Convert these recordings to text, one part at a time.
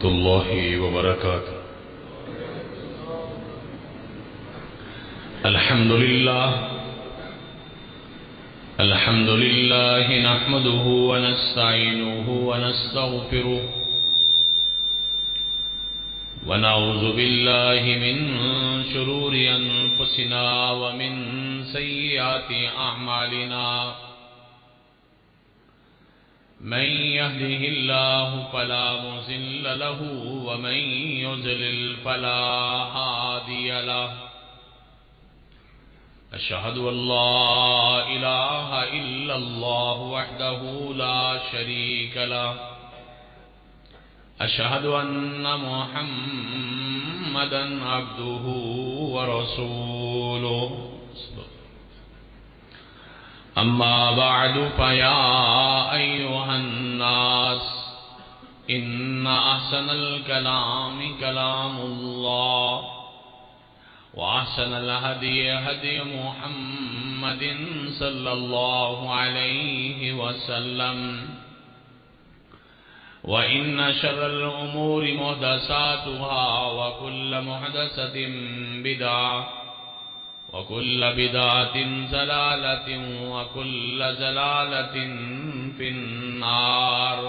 الله وبركاته. الحمد لله نحمده ونستعينه ونستغفره ونعوذ بالله من شرور أنفسنا ومن سيئات أعمالنا. من يهده الله فلا مضل له ومن يضلل فلا هادي له. أشهد أن لا إله إلا الله وحده لا شريك له. أشهد أن محمدا عبده ورسوله. أما بعد فيا أيها الناس إن أحسن الكلام كلام الله وأحسن الهدي هدي محمد صلى الله عليه وسلم وإن شر الأمور محدثاتها وكل محدثة بدعة وكل بدعة ضلالة وكل ضلالة في النار.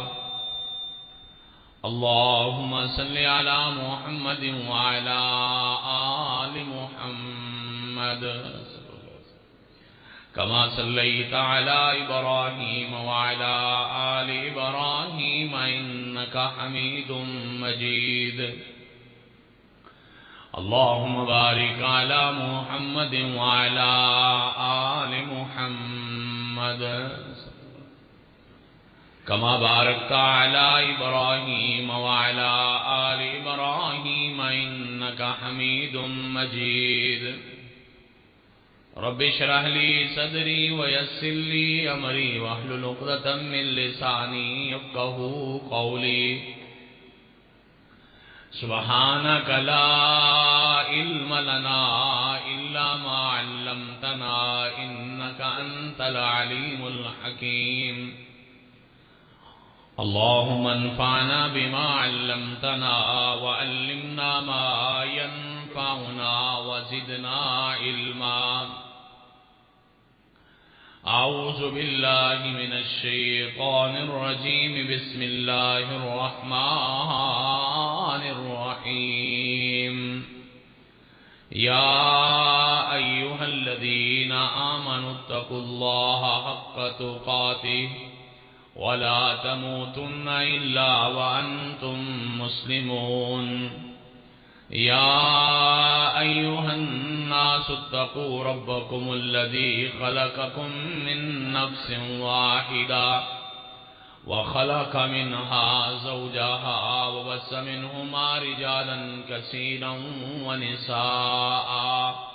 اللهم صل على محمد وعلى آل محمد كما صليت على إبراهيم وعلى آل إبراهيم إنك حميد مجيد. اللهم بارك على محمد وعلى آل محمد كما باركت على إبراهيم وعلى آل إبراهيم إنك حميد مجيد. رب اشرح لي صدري ويسر لي أمري واحلل عقدة من لساني يفقهوا قولي. سبحانك لا علم لنا إلا ما علمتنا إنك أنت العليم الحكيم. اللهم انفعنا بما علمتنا وعلمنا ما ينفعنا وزدنا علما. أعوذ بالله من الشيطان الرجيم. بسم الله الرحمن الرحيم. يا أيها الذين آمنوا اتقوا الله حق تقاته ولا تموتن إلا وأنتم مسلمون. يا أيها الناس اتقوا ربكم الذي خلقكم من نفس واحدة وخلق منها زوجها وبث منهما رجالا كثيرا ونساء.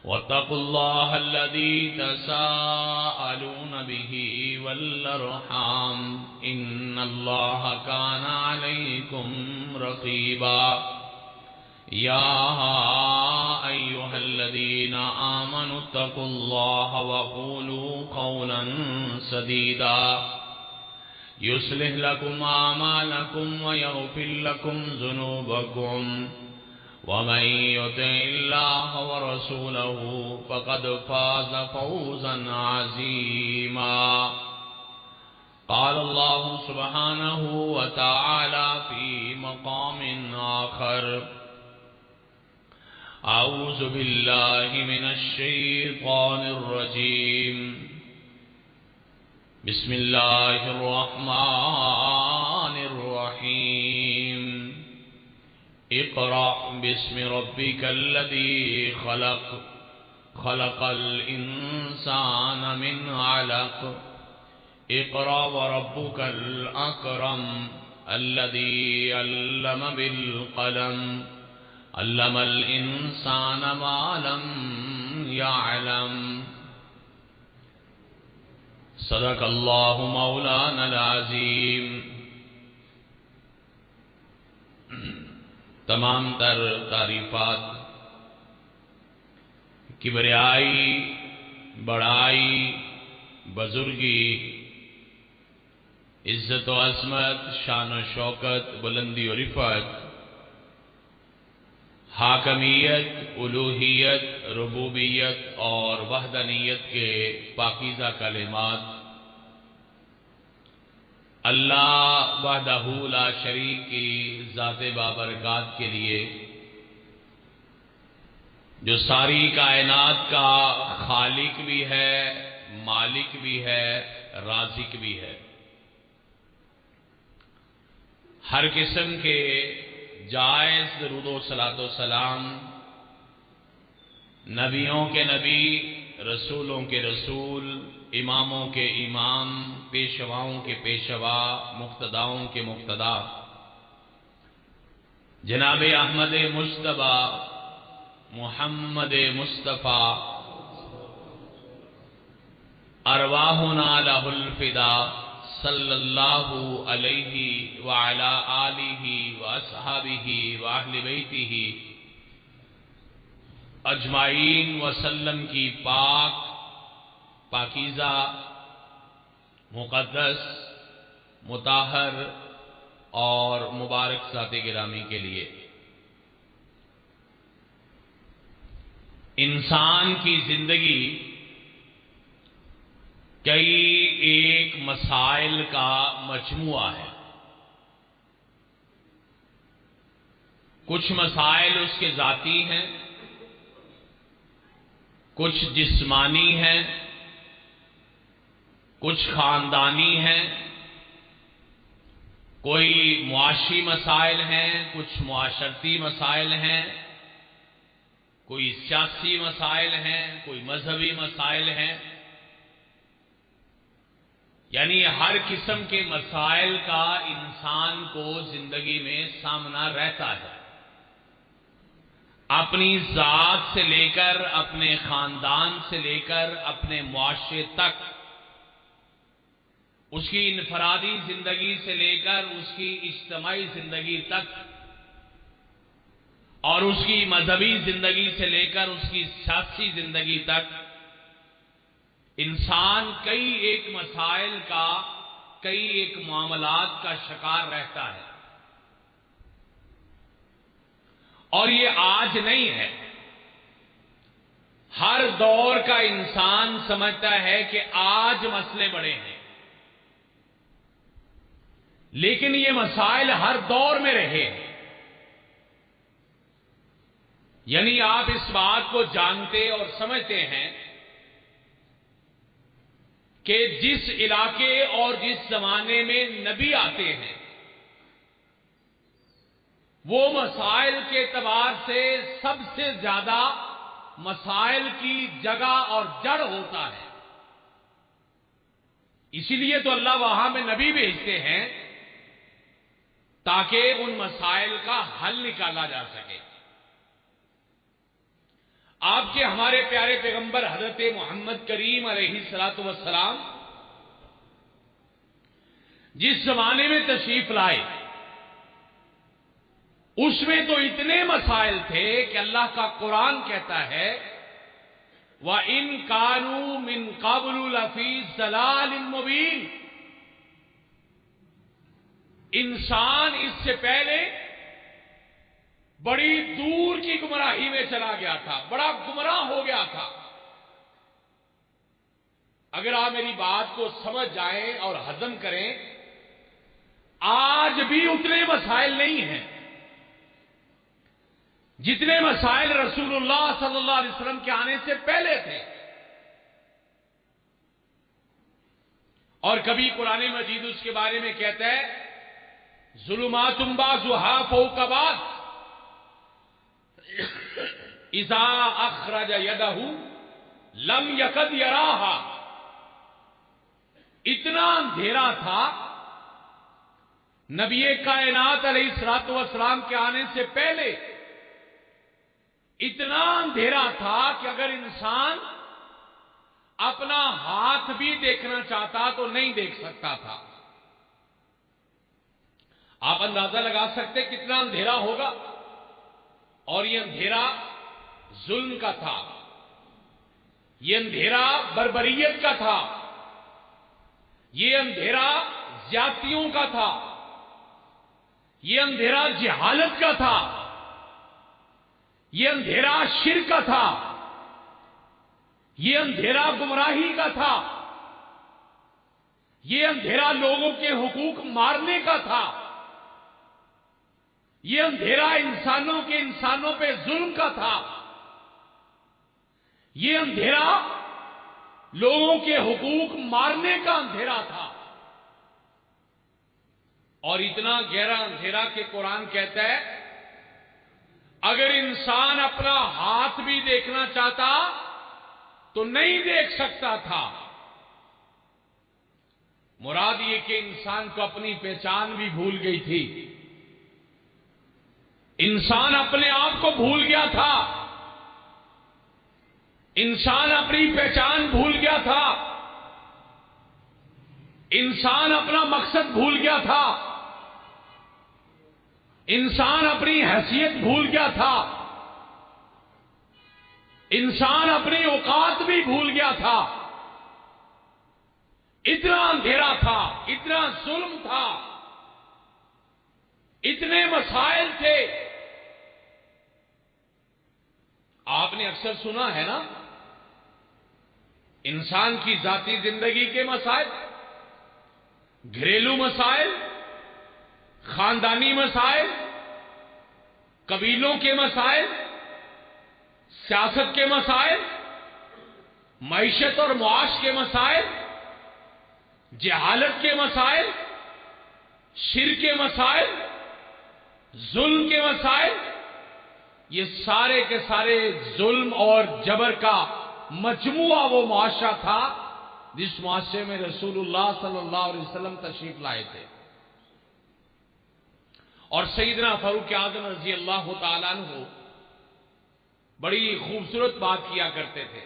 واتقوا الله الذي تساءلون به والأرحام إن الله كان عليكم رقيبا. يا أيها الذين آمنوا اتقوا الله وقولوا قولا سديدا يصلح لكم أعمالكم ويغفر لكم ذنوبكم ومن يطع الله ورسوله فقد فاز فوزا عظيما. قال الله سبحانه وتعالى في مقام آخر. أعوذ بالله من الشيطان الرجيم. بسم الله الرحمن الرحيم. اقرأ باسم ربك الذي خلق. خلق الإنسان من علق. اقرأ وربك الأكرم الذي علم بالقلم علم الإنسان ما لم يعلم. صدق الله مولانا العظيم. تمام تر تعریفات کبریائی بڑائی بزرگی عزت و عظمت، شان و شوکت، بلندی و رفعت، حاکمیت، الوہیت، ربوبیت اور وحدانیت کے پاکیزہ کلمات اللہ وحدہ لا شریک کی ذات بابرکات کے لیے، جو ساری کائنات کا خالق بھی ہے، مالک بھی ہے، رازق بھی ہے، ہر قسم کے جائز درود و صلاۃ و سلام نبیوں کے نبی، رسولوں کے رسول، اماموں کے امام، پیشواؤں کے پیشوا، مقتداؤں کے مقتدا، جناب احمد مجتبیٰ محمد مصطفیٰ ارواحنا لہ الفدا صلی اللہ علیہ وعلی آلہ واصحابہ واہل بیتہ اجمعین وسلم کی پاکیزہ، مقدس، مطہر اور مبارک ذات گرامی کے لیے انسان کی زندگی کئی ایک مسائل کا مجموعہ ہے۔ کچھ مسائل اس کے ذاتی ہیں، کچھ جسمانی ہیں، کچھ خاندانی ہیں، کوئی معاشی مسائل ہیں، کچھ معاشرتی مسائل ہیں، کوئی سیاسی مسائل ہیں، کوئی مذہبی مسائل ہیں، یعنی ہر قسم کے مسائل کا انسان کو زندگی میں سامنا رہتا ہے، اپنی ذات سے لے کر، اپنے خاندان سے لے کر، اپنے معاشرے تک، اس کی انفرادی زندگی سے لے کر اس کی اجتماعی زندگی تک، اور اس کی مذہبی زندگی سے لے کر اس کی سیاسی زندگی تک، انسان کئی ایک مسائل کا، کئی ایک معاملات کا شکار رہتا ہے، اور یہ آج نہیں ہے، ہر دور کا انسان سمجھتا ہے کہ آج مسئلے بڑے ہیں، لیکن یہ مسائل ہر دور میں رہے ہیں۔ یعنی آپ اس بات کو جانتے اور سمجھتے ہیں کہ جس علاقے اور جس زمانے میں نبی آتے ہیں، وہ مسائل کے اعتبار سے سب سے زیادہ مسائل کی جگہ اور جڑ ہوتا ہے، اسی لیے تو اللہ وہاں میں نبی بھیجتے ہیں تاکہ ان مسائل کا حل نکالا جا سکے۔ آپ کے ہمارے پیارے پیغمبر حضرت محمد کریم علیہ الصلوۃ والسلام جس زمانے میں تشریف لائے، اس میں تو اتنے مسائل تھے کہ اللہ کا قرآن کہتا ہے وَإِن كَانُوا مِن قَبْلُ لَفِي ضَلَالٍ مُبِينٍ، انسان اس سے پہلے بڑی دور کی گمراہی میں چلا گیا تھا، بڑا گمراہ ہو گیا تھا۔ اگر آپ میری بات کو سمجھ جائیں اور ہضم کریں، آج بھی اتنے مسائل نہیں ہیں جتنے مسائل رسول اللہ صلی اللہ علیہ وسلم کے آنے سے پہلے تھے، اور کبھی قرآن مجید اس کے بارے میں کہتا ہے ظلمات بعضها فوق بعض اذا اخرج يده لم يكد يراها، اتنا اندھیرا تھا نبی کائنات علیہ الصلوۃ والسلام کے آنے سے پہلے، اتنا اندھیرا تھا کہ اگر انسان اپنا ہاتھ بھی دیکھنا چاہتا تو نہیں دیکھ سکتا تھا۔ آپ اندازہ لگا سکتے کتنا اندھیرا ہوگا، اور یہ اندھیرا ظلم کا تھا، یہ اندھیرا بربریت کا تھا، یہ اندھیرا زیادتیوں کا تھا، یہ اندھیرا جہالت کا تھا، یہ اندھیرا شرک کا تھا، یہ اندھیرا گمراہی کا تھا، یہ اندھیرا لوگوں کے حقوق مارنے کا تھا، یہ اندھیرا انسانوں کے انسانوں پہ ظلم کا تھا، یہ اندھیرا لوگوں کے حقوق مارنے کا اندھیرا تھا، اور اتنا گہرا اندھیرا کہ قرآن کہتا ہے اگر انسان اپنا ہاتھ بھی دیکھنا چاہتا تو نہیں دیکھ سکتا تھا۔ مراد یہ کہ انسان کو اپنی پہچان بھی بھول گئی تھی، انسان اپنے آپ کو بھول گیا تھا، انسان اپنی پہچان بھول گیا تھا، انسان اپنا مقصد بھول گیا تھا، انسان اپنی حیثیت بھول گیا تھا، انسان اپنی اوقات بھی بھول گیا تھا۔ اتنا اندھیرا تھا، اتنا ظلم تھا، اتنے مسائل تھے۔ آپ نے اکثر سنا ہے نا، انسان کی ذاتی زندگی کے مسائل، گھریلو مسائل، خاندانی مسائل، قبیلوں کے مسائل، سیاست کے مسائل، معیشت اور معاش کے مسائل، جہالت کے مسائل، شرک کے مسائل، ظلم کے مسائل، یہ سارے کے سارے ظلم اور جبر کا مجموعہ وہ معاشرہ تھا جس معاشرے میں رسول اللہ صلی اللہ علیہ وسلم تشریف لائے تھے۔ اور سیدنا فاروق اعظم رضی اللہ تعالیٰ عنہ بڑی خوبصورت بات کیا کرتے تھے،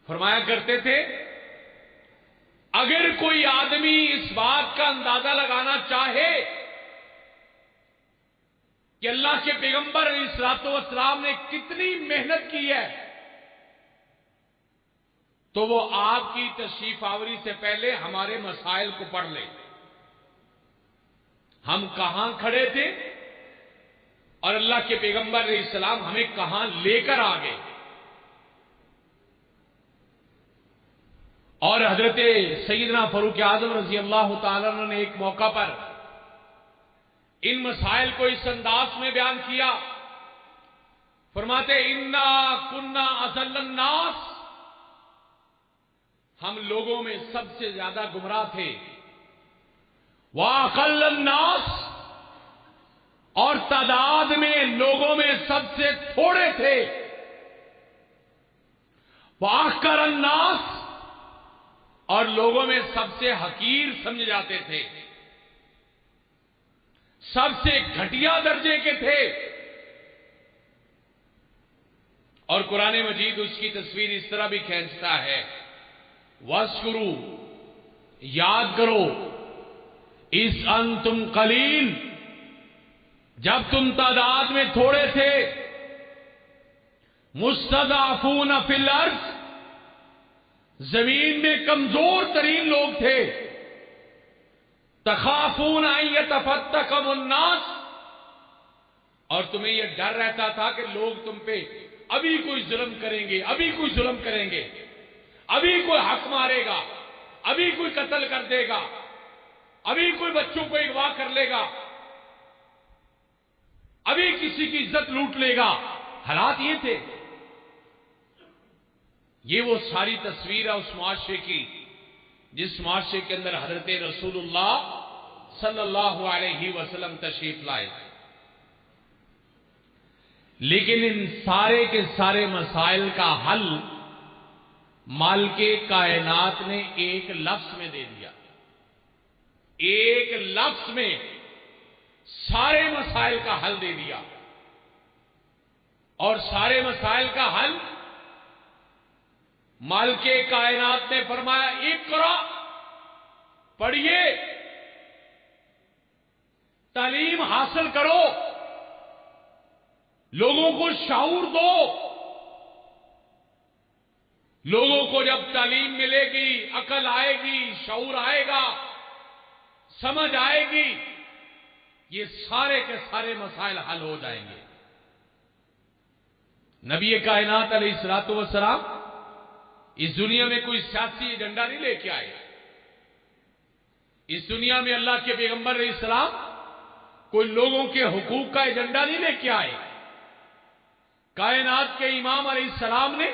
فرمایا کرتے تھے اگر کوئی آدمی اس بات کا اندازہ لگانا چاہے کہ اللہ کے پیغمبر علیہ الصلوۃ والسلام نے کتنی محنت کی ہے، تو وہ آپ کی تشریف آوری سے پہلے ہمارے مسائل کو پڑھ لے، ہم کہاں کھڑے تھے اور اللہ کے پیغمبر علیہ السلام ہمیں کہاں لے کر آ گئے۔ اور حضرت سیدنا فاروق اعظم رضی اللہ تعالیٰ عنہ نے ایک موقع پر ان مسائل کو اس انداز میں بیان کیا، فرماتے انا کنا اضل الناس، ہم لوگوں میں سب سے زیادہ گمراہ تھے، واقل الناس، اور تعداد میں لوگوں میں سب سے تھوڑے تھے، واحقر الناس، اور لوگوں میں سب سے حقیر سمجھے جاتے تھے، سب سے گھٹیا درجے کے تھے۔ اور قرآن مجید اس کی تصویر اس طرح بھی کھینچتا ہے، وَاذْكُرُوا، یاد کرو، اِذْ أَنْتُمْ قَلِيلٌ، جب تم تعداد میں تھوڑے تھے، مُسْتَضْعَفُونَ فِي الْأَرْضِ، زمین میں کمزور ترین لوگ تھے، تخافون ان یتفتکم الناس، اور تمہیں یہ ڈر رہتا تھا کہ لوگ تم پہ ابھی کوئی ظلم کریں گے، ابھی کوئی ظلم کریں گے، ابھی کوئی حق مارے گا، ابھی کوئی قتل کر دے گا، ابھی کوئی بچوں کو اغوا کر لے گا، ابھی کسی کی عزت لوٹ لے گا۔ حالات یہ تھے۔ یہ وہ ساری تصویر ہے اس معاشرے کی جس معاشرے کے اندر حضرت رسول اللہ صلی اللہ علیہ وسلم تشریف لائے۔ لیکن ان سارے کے سارے مسائل کا حل مالک کائنات نے ایک لفظ میں دے دیا، ایک لفظ میں سارے مسائل کا حل دے دیا۔ اور سارے مسائل کا حل مالک کائنات نے فرمایا، اقرا، پڑھیے، تعلیم حاصل کرو، لوگوں کو شعور دو۔ لوگوں کو جب تعلیم ملے گی، عقل آئے گی، شعور آئے گا، سمجھ آئے گی، یہ سارے کے سارے مسائل حل ہو جائیں گے۔ نبی کائنات علیہ الصلوۃ والسلام اس دنیا میں کوئی سیاسی ایجنڈا نہیں لے کے آئے۔ اس دنیا میں اللہ کے پیغمبر علیہ السلام کوئی لوگوں کے حقوق کا ایجنڈا نہیں لے کے آئے۔ کائنات کے امام علیہ السلام نے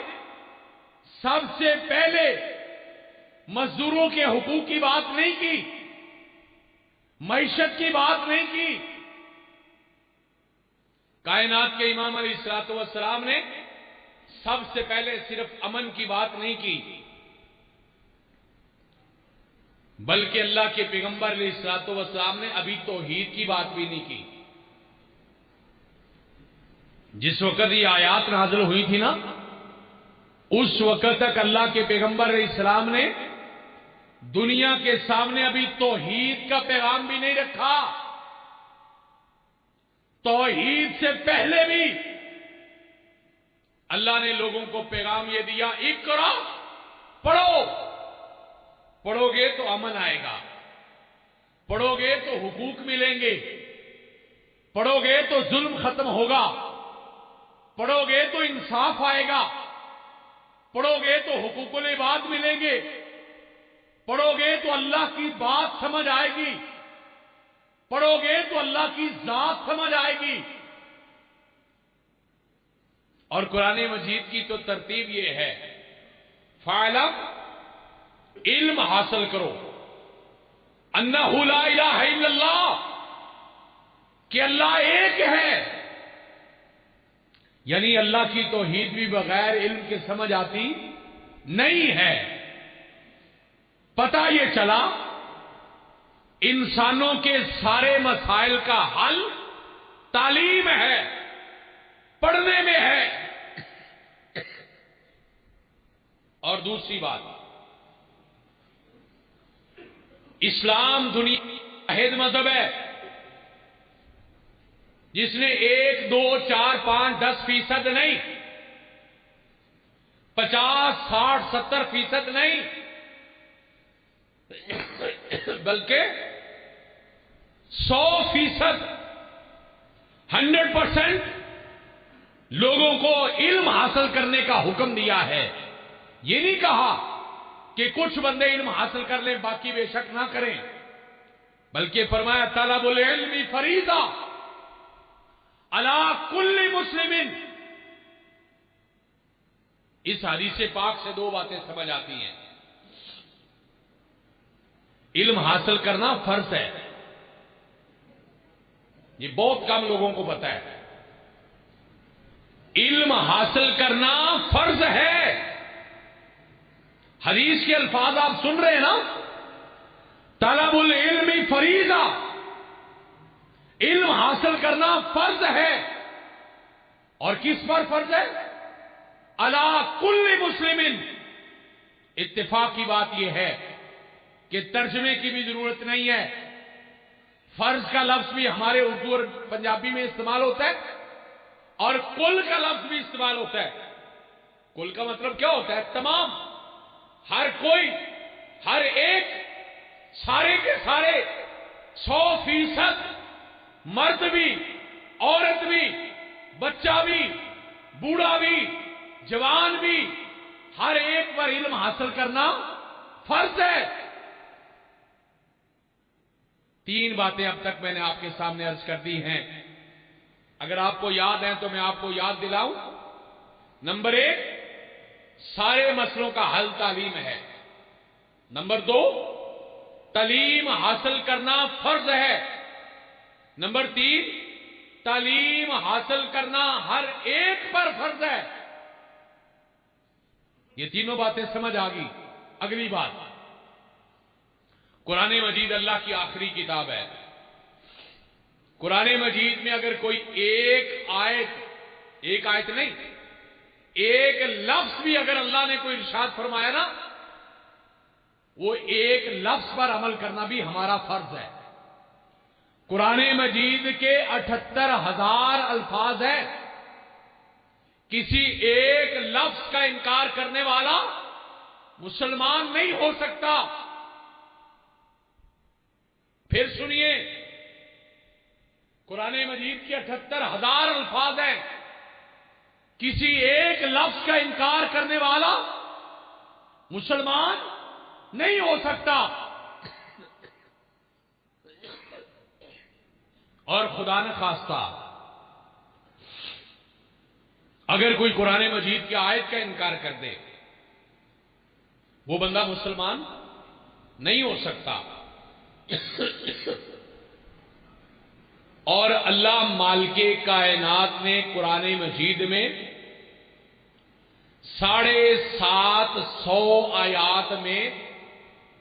سب سے پہلے مزدوروں کے حقوق کی بات نہیں کی، معیشت کی بات نہیں کی۔ کائنات کے امام علیہ الصلوۃ والسلام نے سب سے پہلے صرف امن کی بات نہیں کی، بلکہ اللہ کے پیغمبر علیہ الصلوۃ والسلام نے ابھی توحید کی بات بھی نہیں کی۔ جس وقت یہ آیات نازل ہوئی تھی نا، اس وقت تک اللہ کے پیغمبر علیہ السلام نے دنیا کے سامنے ابھی توحید کا پیغام بھی نہیں رکھا۔ توحید سے پہلے بھی اللہ نے لوگوں کو پیغام یہ دیا، اقرا، پڑھو، پڑھو گے تو امن آئے گا، پڑھو گے تو حقوق ملیں گے، پڑھو گے تو ظلم ختم ہوگا، پڑھو گے تو انصاف آئے گا، پڑھو گے تو حقوق العباد ملیں گے، پڑھو گے تو اللہ کی بات سمجھ آئے گی، پڑھو گے تو اللہ کی ذات سمجھ آئے گی۔ اور قرآن مجید کی تو ترتیب یہ ہے، فَاعْلَمْ، علم حاصل کرو، اَنَّهُ لَا إِلَٰهَ إِلَّا اللَّهُ، کہ اللہ ایک ہے۔ یعنی اللہ کی توحید بھی بغیر علم کے سمجھ آتی نہیں ہے۔ پتہ یہ چلا انسانوں کے سارے مسائل کا حل تعلیم ہے، پڑھنے میں ہے۔ اور دوسری بات، اسلام دنیا کا واحد مذہب ہے جس نے 1، 2، 4، 5، 10% نہیں، 50، 60، 70% نہیں، بلکہ 100%، 100% لوگوں کو علم حاصل کرنے کا حکم دیا ہے۔ یہ نہیں کہا کہ کچھ بندے علم حاصل کر لیں باقی بے شک نہ کریں، بلکہ فرمایا طلب العلم فریضہ علی کل مسلم۔ اس حدیث پاک سے دو باتیں سمجھ آتی ہیں۔ علم حاصل کرنا فرض ہے، یہ بہت کم لوگوں کو پتا ہے۔ علم حاصل کرنا فرض ہے۔ حدیث کے الفاظ آپ سن رہے ہیں نا، طلب العلم فریضہ، علم حاصل کرنا فرض ہے۔ اور کس پر فرض ہے؟ علی کل مسلم۔ اتفاق کی بات یہ ہے کہ ترجمے کی بھی ضرورت نہیں ہے، فرض کا لفظ بھی ہمارے اردو اور پنجابی میں استعمال ہوتا ہے، اور کل کا لفظ بھی استعمال ہوتا ہے۔ کل کا مطلب کیا ہوتا ہے؟ تمام، ہر کوئی، ہر ایک، سارے کے سارے، 100%، مرد بھی، عورت بھی، بچہ بھی، بوڑھا بھی، جوان بھی، ہر ایک پر علم حاصل کرنا فرض ہے۔ 3 باتیں اب تک میں نے آپ کے سامنے عرض کر دی ہیں، اگر آپ کو یاد ہیں تو میں آپ کو یاد دلاؤں۔ نمبر 1، سارے مسئلوں کا حل تعلیم ہے۔ نمبر 2، تعلیم حاصل کرنا فرض ہے۔ نمبر 3، تعلیم حاصل کرنا ہر ایک پر فرض ہے۔ یہ تینوں باتیں سمجھ آ گئی۔ اگلی بات، قرآن مجید اللہ کی آخری کتاب ہے۔ قرآن مجید میں اگر کوئی ایک آیت نہیں، ایک لفظ بھی اگر اللہ نے کوئی ارشاد فرمایا نا، وہ ایک لفظ پر عمل کرنا بھی ہمارا فرض ہے۔ قرآن مجید کے 78,000 الفاظ ہیں، کسی ایک لفظ کا انکار کرنے والا مسلمان نہیں ہو سکتا۔ پھر سنیے، قرآن مجید کے 78,000 الفاظ ہیں، کسی ایک لفظ کا انکار کرنے والا مسلمان نہیں ہو سکتا۔ اور خدا نہ خواستہ اگر کوئی قرآن مجید کی آیت کا انکار کر دے، وہ بندہ مسلمان نہیں ہو سکتا۔ اور اللہ مالک کائنات نے قرآن مجید میں 750 آیات میں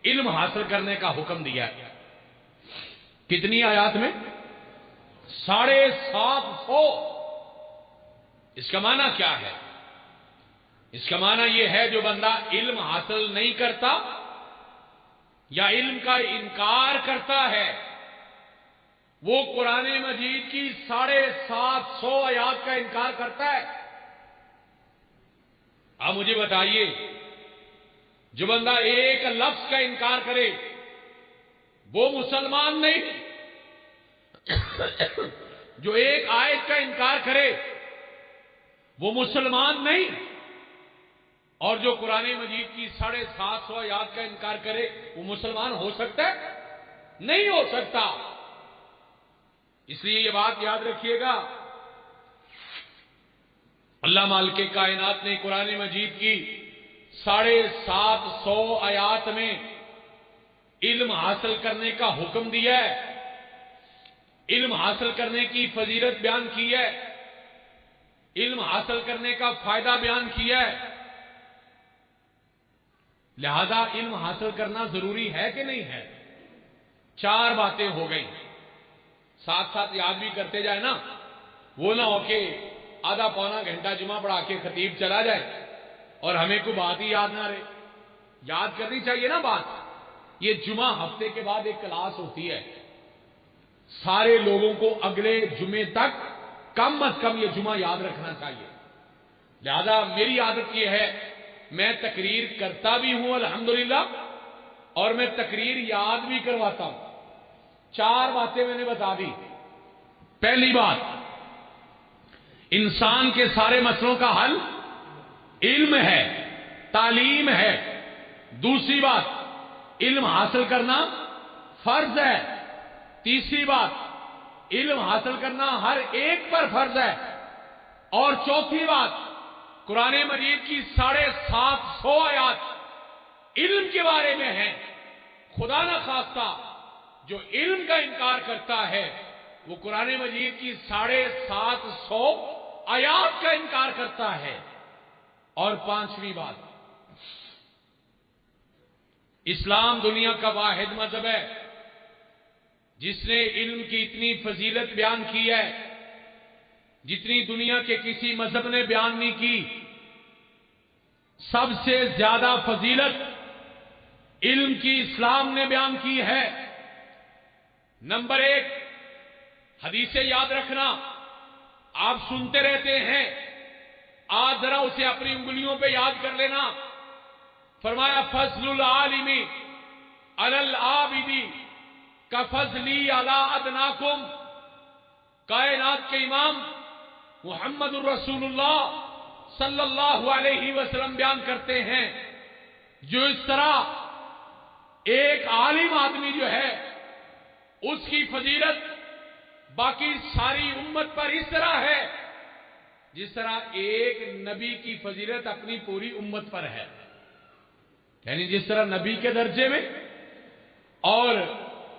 علم حاصل کرنے کا حکم دیا ہے۔ کتنی آیات میں؟ 750۔ اس کا معنی کیا ہے؟ اس کا معنی یہ ہے جو بندہ علم حاصل نہیں کرتا یا علم کا انکار کرتا ہے، وہ قرآن مجید کی 750 آیات کا انکار کرتا ہے۔ آپ مجھے بتائیے، جو بندہ ایک لفظ کا انکار کرے وہ مسلمان نہیں، جو ایک آیت کا انکار کرے وہ مسلمان نہیں، اور جو قرآن مجید کی 750 آیات کا انکار کرے وہ مسلمان ہو سکتا ہے؟ نہیں ہو سکتا۔ اس لیے یہ بات یاد رکھیے گا، اللہ مالک کائنات نے قرآن مجید کی 750 آیات میں علم حاصل کرنے کا حکم دیا ہے، علم حاصل کرنے کی فضیلت بیان کی ہے، علم حاصل کرنے کا فائدہ بیان کیا ہے۔ لہذا علم حاصل کرنا ضروری ہے کہ نہیں ہے؟ 4 باتیں ہو گئی، ساتھ ساتھ یاد بھی کرتے جائے نا، وہ نہ ہو کہ آدھا پونا گھنٹہ جمعہ پڑھا کے خطیب چلا جائے اور ہمیں کوئی بات ہی یاد نہ رہے۔ یاد کرنی چاہیے نا بات۔ یہ جمعہ ہفتے کے بعد ایک کلاس ہوتی ہے، سارے لوگوں کو اگلے جمعے تک کم از کم یہ جمعہ یاد رکھنا چاہیے۔ لہذا میری عادت یہ ہے، میں تقریر کرتا بھی ہوں الحمدللہ، اور میں تقریر یاد بھی کرواتا ہوں۔ 4 باتیں میں نے بتا دی۔ پہلی بات، انسان کے سارے مسئلوں کا حل علم ہے، تعلیم ہے۔ دوسری بات، علم حاصل کرنا فرض ہے۔ تیسری بات، علم حاصل کرنا ہر ایک پر فرض ہے۔ اور چوتھی بات، قرآن مجید کی 750 آیات علم کے بارے میں ہیں۔ خدا نہ خواستہ جو علم کا انکار کرتا ہے وہ قرآن مجید کی 750 آیات کا انکار کرتا ہے۔ اور 5ویں بات، اسلام دنیا کا واحد مذہب ہے جس نے علم کی اتنی فضیلت بیان کی ہے جتنی دنیا کے کسی مذہب نے بیان نہیں کی۔ سب سے زیادہ فضیلت علم کی اسلام نے بیان کی ہے۔ نمبر 1، حدیثیں یاد رکھنا، آپ سنتے رہتے ہیں، آج ذرا اسے اپنی انگلیوں پہ یاد کر لینا۔ فرمایا فضل العالم علی العابد کفضلی علی ادناکم۔ کائنات کے امام محمد الرسول اللہ صلی اللہ علیہ وسلم بیان کرتے ہیں، جو اس طرح ایک عالم آدمی جو ہے اس کی فضیلت باقی ساری امت پر اس طرح ہے جس طرح ایک نبی کی فضیلت اپنی پوری امت پر ہے۔ یعنی جس طرح نبی کے درجے میں اور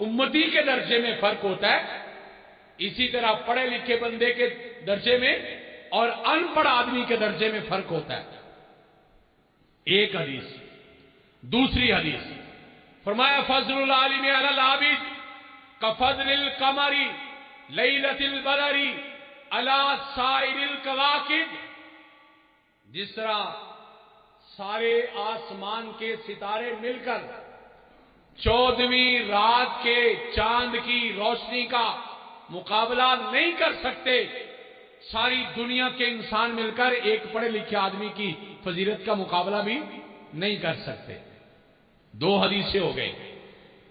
امتی کے درجے میں فرق ہوتا ہے، اسی طرح پڑھے لکھے بندے کے درجے میں اور ان پڑھ آدمی کے درجے میں فرق ہوتا ہے۔ ایک حدیث۔ دوسری حدیث، فرمایا فضل العالم علی العابد کفضل القمر لیلۃ البدر علی سائر الکواکب۔ جس طرح سارے آسمان کے ستارے مل کر 14ویں رات کے چاند کی روشنی کا مقابلہ نہیں کر سکتے، ساری دنیا کے انسان مل کر ایک پڑھے لکھے آدمی کی فضیلت کا مقابلہ بھی نہیں کر سکتے۔ 2 حدیثیں ہو گئی۔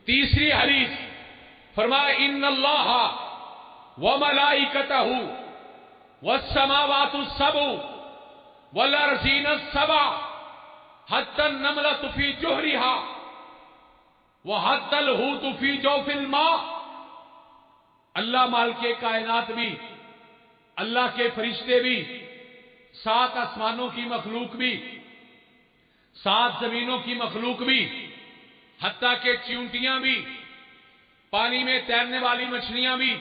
تیسری حدیث، فرمایا ان اللہ وملائکتہ والسماوات السبع والارضین السبع حتی النملۃ فی جحرها وحتی الحوت فی جوف الماء. اللہ مالک کائنات بھی، اللہ کے فرشتے بھی، 7 آسمانوں کی مخلوق بھی، 7 زمینوں کی مخلوق بھی، حتیٰ کہ چیونٹیاں بھی، پانی میں تیرنے والی مچھلیاں بھی،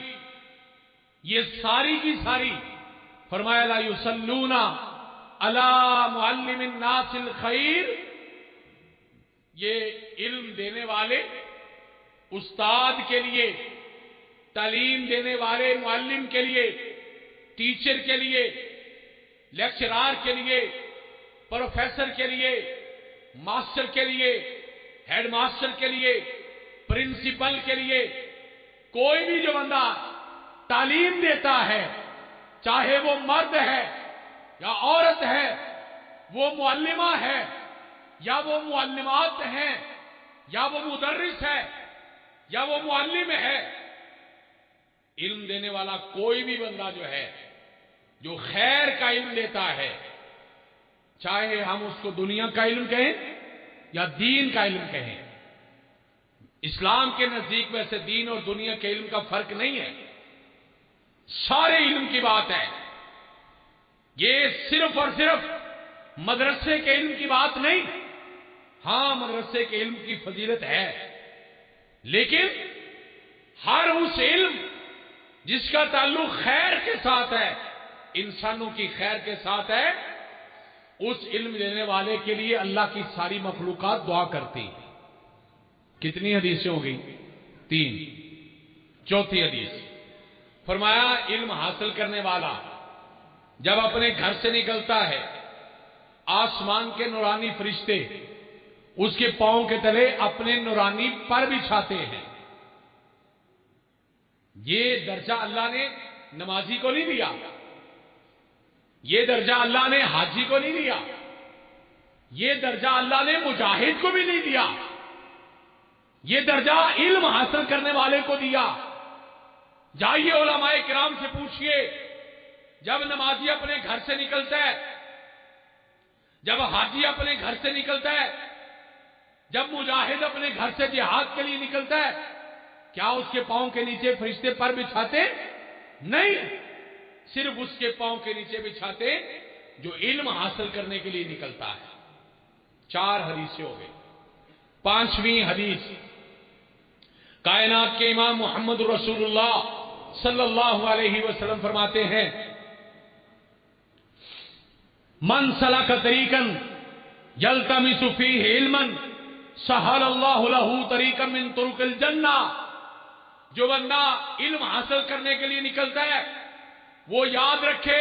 یہ ساری کی ساری فرمایا لا یصلون علی معلم الناس الخیر. یہ علم دینے والے استاد کے لیے، تعلیم دینے والے معلم کے لیے، ٹیچر کے لیے، لیکچرار کے لیے، پروفیسر کے لیے، ماسٹر کے لیے، ہیڈ ماسٹر کے لیے، پرنسپل کے لیے، کوئی بھی جو بندہ تعلیم دیتا ہے، چاہے وہ مرد ہے یا عورت ہے، وہ معلمہ ہے یا وہ معلمات ہیں، یا وہ مدرس ہے یا وہ معلم ہے، علم دینے والا کوئی بھی بندہ جو ہے، جو خیر کا علم دیتا ہے، چاہے ہم اس کو دنیا کا علم کہیں یا دین کا علم کہیں، اسلام کے نزدیک ویسے دین اور دنیا کے علم کا فرق نہیں ہے، سارے علم کی بات ہے. یہ صرف اور صرف مدرسے کے علم کی بات نہیں. ہاں مدرسے کے علم کی فضیلت ہے، لیکن ہر اس علم جس کا تعلق خیر کے ساتھ ہے، انسانوں کی خیر کے ساتھ ہے، اس علم دینے والے کے لیے اللہ کی ساری مخلوقات دعا کرتی. کتنی حدیثیں ہو گئی؟ 3. چوتھی حدیث فرمایا علم حاصل کرنے والا جب اپنے گھر سے نکلتا ہے، آسمان کے نورانی فرشتے اس کے پاؤں کے تلے اپنے نورانی پر بچھاتے ہیں. یہ درجہ اللہ نے نمازی کو نہیں دیا، یہ درجہ اللہ نے حاجی کو نہیں دیا، یہ درجہ اللہ نے مجاہد کو بھی نہیں دیا، یہ درجہ علم حاصل کرنے والے کو دیا. جائیے علماء کرام سے پوچھئے، جب نمازی اپنے گھر سے نکلتا ہے، جب حاجی اپنے گھر سے نکلتا ہے، جب مجاہد اپنے گھر سے جہاد کے لیے نکلتا ہے، کیا اس کے پاؤں کے نیچے فرشتے پر بچھاتے؟ نہیں، صرف اس کے پاؤں کے نیچے بچھاتے جو علم حاصل کرنے کے لیے نکلتا ہے. 4 حدیثیں ہو گئی. 5ویں حدیث کائنات کے امام محمد رسول اللہ صلی اللہ علیہ وسلم فرماتے ہیں من سلک طریقا یلتمس فیہ علما سہل اللہ لہ طریقا من طرق الجنہ. جو بندہ علم حاصل کرنے کے لیے نکلتا ہے، وہ یاد رکھے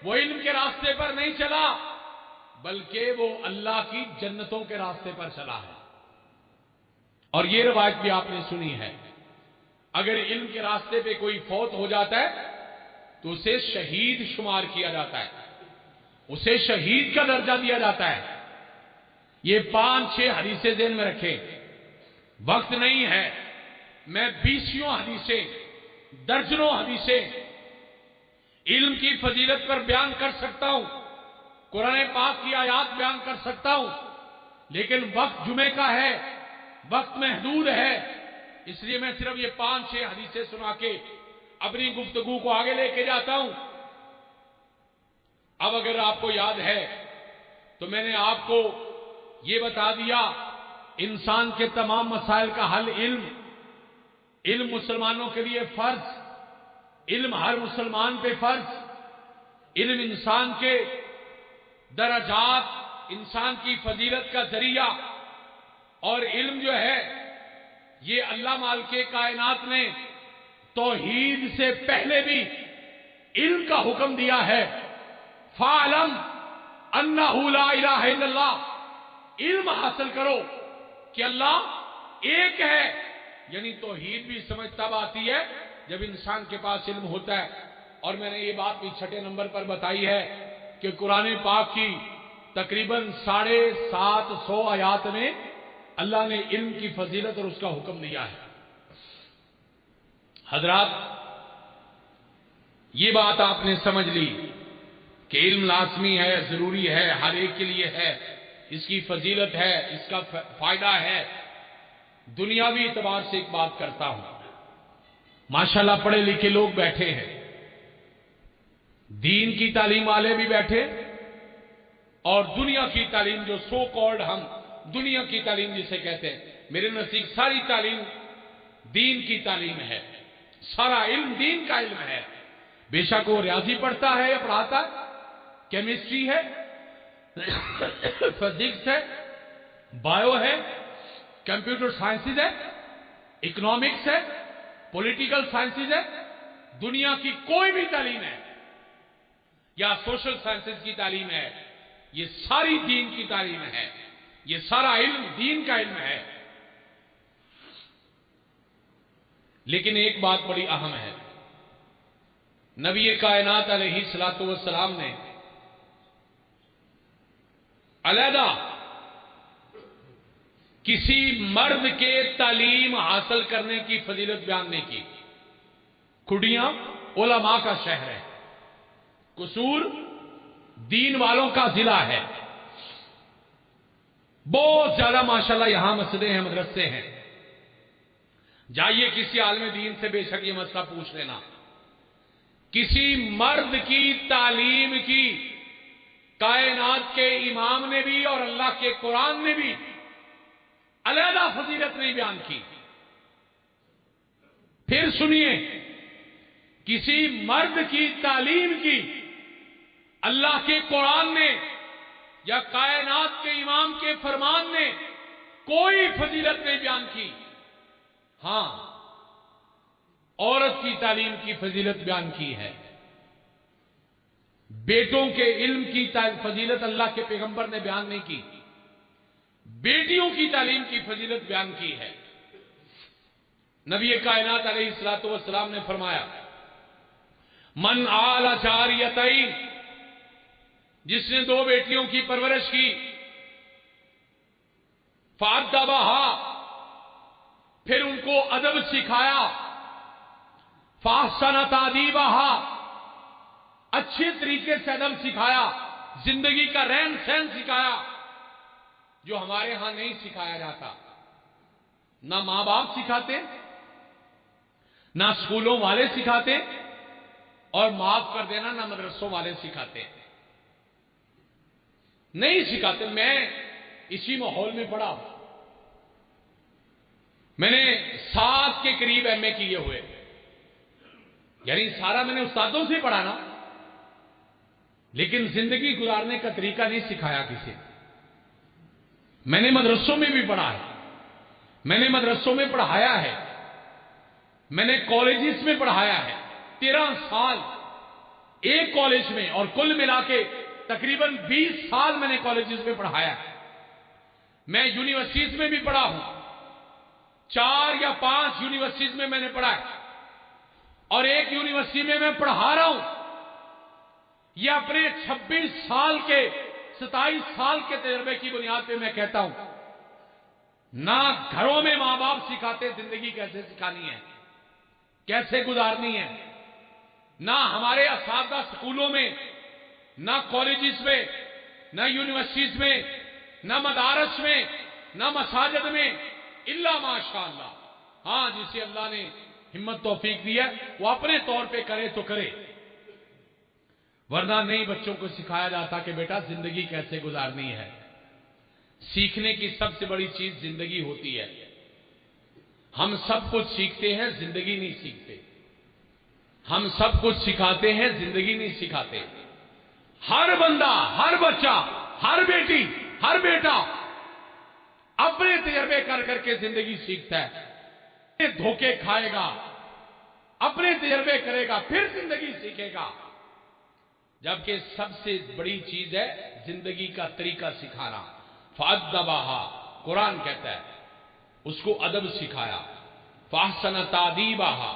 وہ علم کے راستے پر نہیں چلا، بلکہ وہ اللہ کی جنتوں کے راستے پر چلا ہے. اور یہ روایت بھی آپ نے سنی ہے، اگر علم کے راستے پہ کوئی فوت ہو جاتا ہے تو اسے شہید شمار کیا جاتا ہے، اسے شہید کا درجہ دیا جاتا ہے. یہ 5-6 حدیثیں ذہن میں رکھیں. وقت نہیں ہے، میں 20 حدیثیں، درجنوں حدیثیں علم کی فضیلت پر بیان کر سکتا ہوں، قرآن پاک کی آیات بیان کر سکتا ہوں، لیکن وقت جمعے کا ہے، وقت محدود ہے، اس لیے میں صرف یہ 5-6 حدیثیں سنا کے اپنی گفتگو کو آگے لے کے جاتا ہوں. اب اگر آپ کو یاد ہے تو میں نے آپ کو یہ بتا دیا، انسان کے تمام مسائل کا حل علم مسلمانوں کے لیے فرض، علم ہر مسلمان پہ فرض. علم انسان کے درجات، انسان کی فضیلت کا ذریعہ، اور علم جو ہے یہ اللہ مالک کائنات نے توحید سے پہلے بھی علم کا حکم دیا ہے. فَاعْلَمْ أَنَّهُ لَا إِلَٰهَ إِلَّا اللَّهُ. علم حاصل کرو کہ اللہ ایک ہے. یعنی توحید بھی سمجھ تب آتی ہے جب انسان کے پاس علم ہوتا ہے. اور میں نے یہ بات بھی 6 نمبر پر بتائی ہے کہ قرآن پاک کی تقریباً 750 آیات میں اللہ نے علم کی فضیلت اور اس کا حکم دیا ہے. حضرات، یہ بات آپ نے سمجھ لی کہ علم لازمی ہے، ضروری ہے، ہر ایک کے لیے ہے، اس کی فضیلت ہے، اس کا فائدہ ہے۔ دنیاوی اعتبار سے ایک بات کرتا ہوں، ماشاءاللہ پڑھے لکھے لوگ بیٹھے ہیں، دین کی تعلیم والے بھی بیٹھے، اور دنیا کی تعلیم جو سو کالڈ ہم دنیا کی تعلیم جسے کہتے ہیں، میرے نزدیک ساری تعلیم دین کی تعلیم ہے، سارا علم دین کا علم ہے۔ بے شک وہ ریاضی پڑھتا ہے یا پڑھاتا ہے، کیمسٹری ہے، فزکس ہے، بایو ہے، کمپیوٹر سائنسز ہے، اکنامکس ہے، پولیٹیکل سائنسز ہے، دنیا کی کوئی بھی تعلیم ہے یا سوشل سائنسز کی تعلیم ہے، یہ ساری دین کی تعلیم ہے، یہ سارا علم دین کا علم ہے۔ لیکن ایک بات بڑی اہم ہے، نبی کائنات علیہ الصلوۃ والسلام نے علیحدہ کسی مرد کے تعلیم حاصل کرنے کی فضیلت بیان نہیں کی۔ کھڈیاں علماء کا شہر ہے، قصور دین والوں کا ضلع ہے، بہت زیادہ ماشاءاللہ یہاں مسجدیں ہیں، مدرسے ہیں، جائیے کسی عالم دین سے بے شک یہ مسئلہ پوچھ لینا، کسی مرد کی تعلیم کی کائنات کے امام نے بھی اور اللہ کے قرآن نے بھی علیحدہ فضیلت نہیں بیان کی۔ پھر سنیے، کسی مرد کی تعلیم کی اللہ کے قرآن نے یا کائنات کے امام کے فرمان نے کوئی فضیلت نہیں بیان کی۔ ہاں، عورت کی تعلیم کی فضیلت بیان کی ہے، بیٹوں کے علم کی فضیلت اللہ کے پیغمبر نے بیان نہیں کی، بیٹیوں کی تعلیم کی فضیلت بیان کی ہے۔ نبی کائنات علیہ الصلوۃ والسلام نے فرمایا، من آل جاریتین، جس نے دو بیٹیوں کی پرورش کی، فادبہا، پھر ان کو ادب سکھایا، فاحسن تادیبہا، اچھے طریقے سے ادب سکھایا، زندگی کا رہن سہن سکھایا، جو ہمارے ہاں نہیں سکھایا جاتا، نہ ماں باپ سکھاتے، نہ اسکولوں والے سکھاتے، اور معاف کر دینا نہ مدرسوں والے سکھاتے، نہیں سکھاتے۔ میں اسی ماحول میں پڑھا، میں نے 7 کے قریب ایم اے کیے ہوئے، یعنی سارا میں نے استادوں سے پڑھا نا، لیکن زندگی گزارنے کا طریقہ نہیں سکھایا کسی۔ میں نے مدرسوں میں بھی پڑھا ہے، میں نے مدرسوں میں پڑھایا ہے، میں نے کالجز میں پڑھایا ہے، 13 سال ایک کالج میں، اور کل ملا کے تقریباً 20 سال میں نے کالجز میں پڑھایا ہے۔ میں یونیورسٹیز میں بھی پڑھا ہوں، 4 یا 5 یونیورسٹیز میں نے پڑھا ہے، اور ایک یونیورسٹی میں پڑھا رہا ہوں۔ یہ اپنے 26 سال کے 27 سال کے تجربے کی بنیاد پہ میں کہتا ہوں، نہ گھروں میں ماں باپ سکھاتے زندگی کیسے سکھانی ہے، کیسے گزارنی ہے، نہ ہمارے اساتذہ اسکولوں میں، نہ کالجز میں، نہ یونیورسٹیز میں، نہ مدارس میں، نہ مساجد میں، الا ماشاءاللہ۔ ہاں، جسے اللہ نے ہمت توفیق دی ہے وہ اپنے طور پہ کرے تو کرے، ورنہ نہیں بچوں کو سکھایا جاتا کہ بیٹا زندگی کیسے گزارنی ہے۔ سیکھنے کی سب سے بڑی چیز زندگی ہوتی ہے۔ ہم سب کچھ سیکھتے ہیں، زندگی نہیں سیکھتے۔ ہم سب کچھ سکھاتے ہیں، زندگی نہیں سکھاتے۔ ہر بندہ، ہر بچہ، ہر بیٹی، ہر بیٹا اپنے تجربے کر کر کے زندگی سیکھتا ہے، دھوکے کھائے گا، اپنے تجربے کرے گا، پھر زندگی سیکھے گا۔ جبکہ سب سے بڑی چیز ہے زندگی کا طریقہ سکھانا۔ فَأَدَّبَهَا، قرآن کہتا ہے اس کو ادب سکھایا، فَأَحْسَنَ تَأْدِيبَهَا،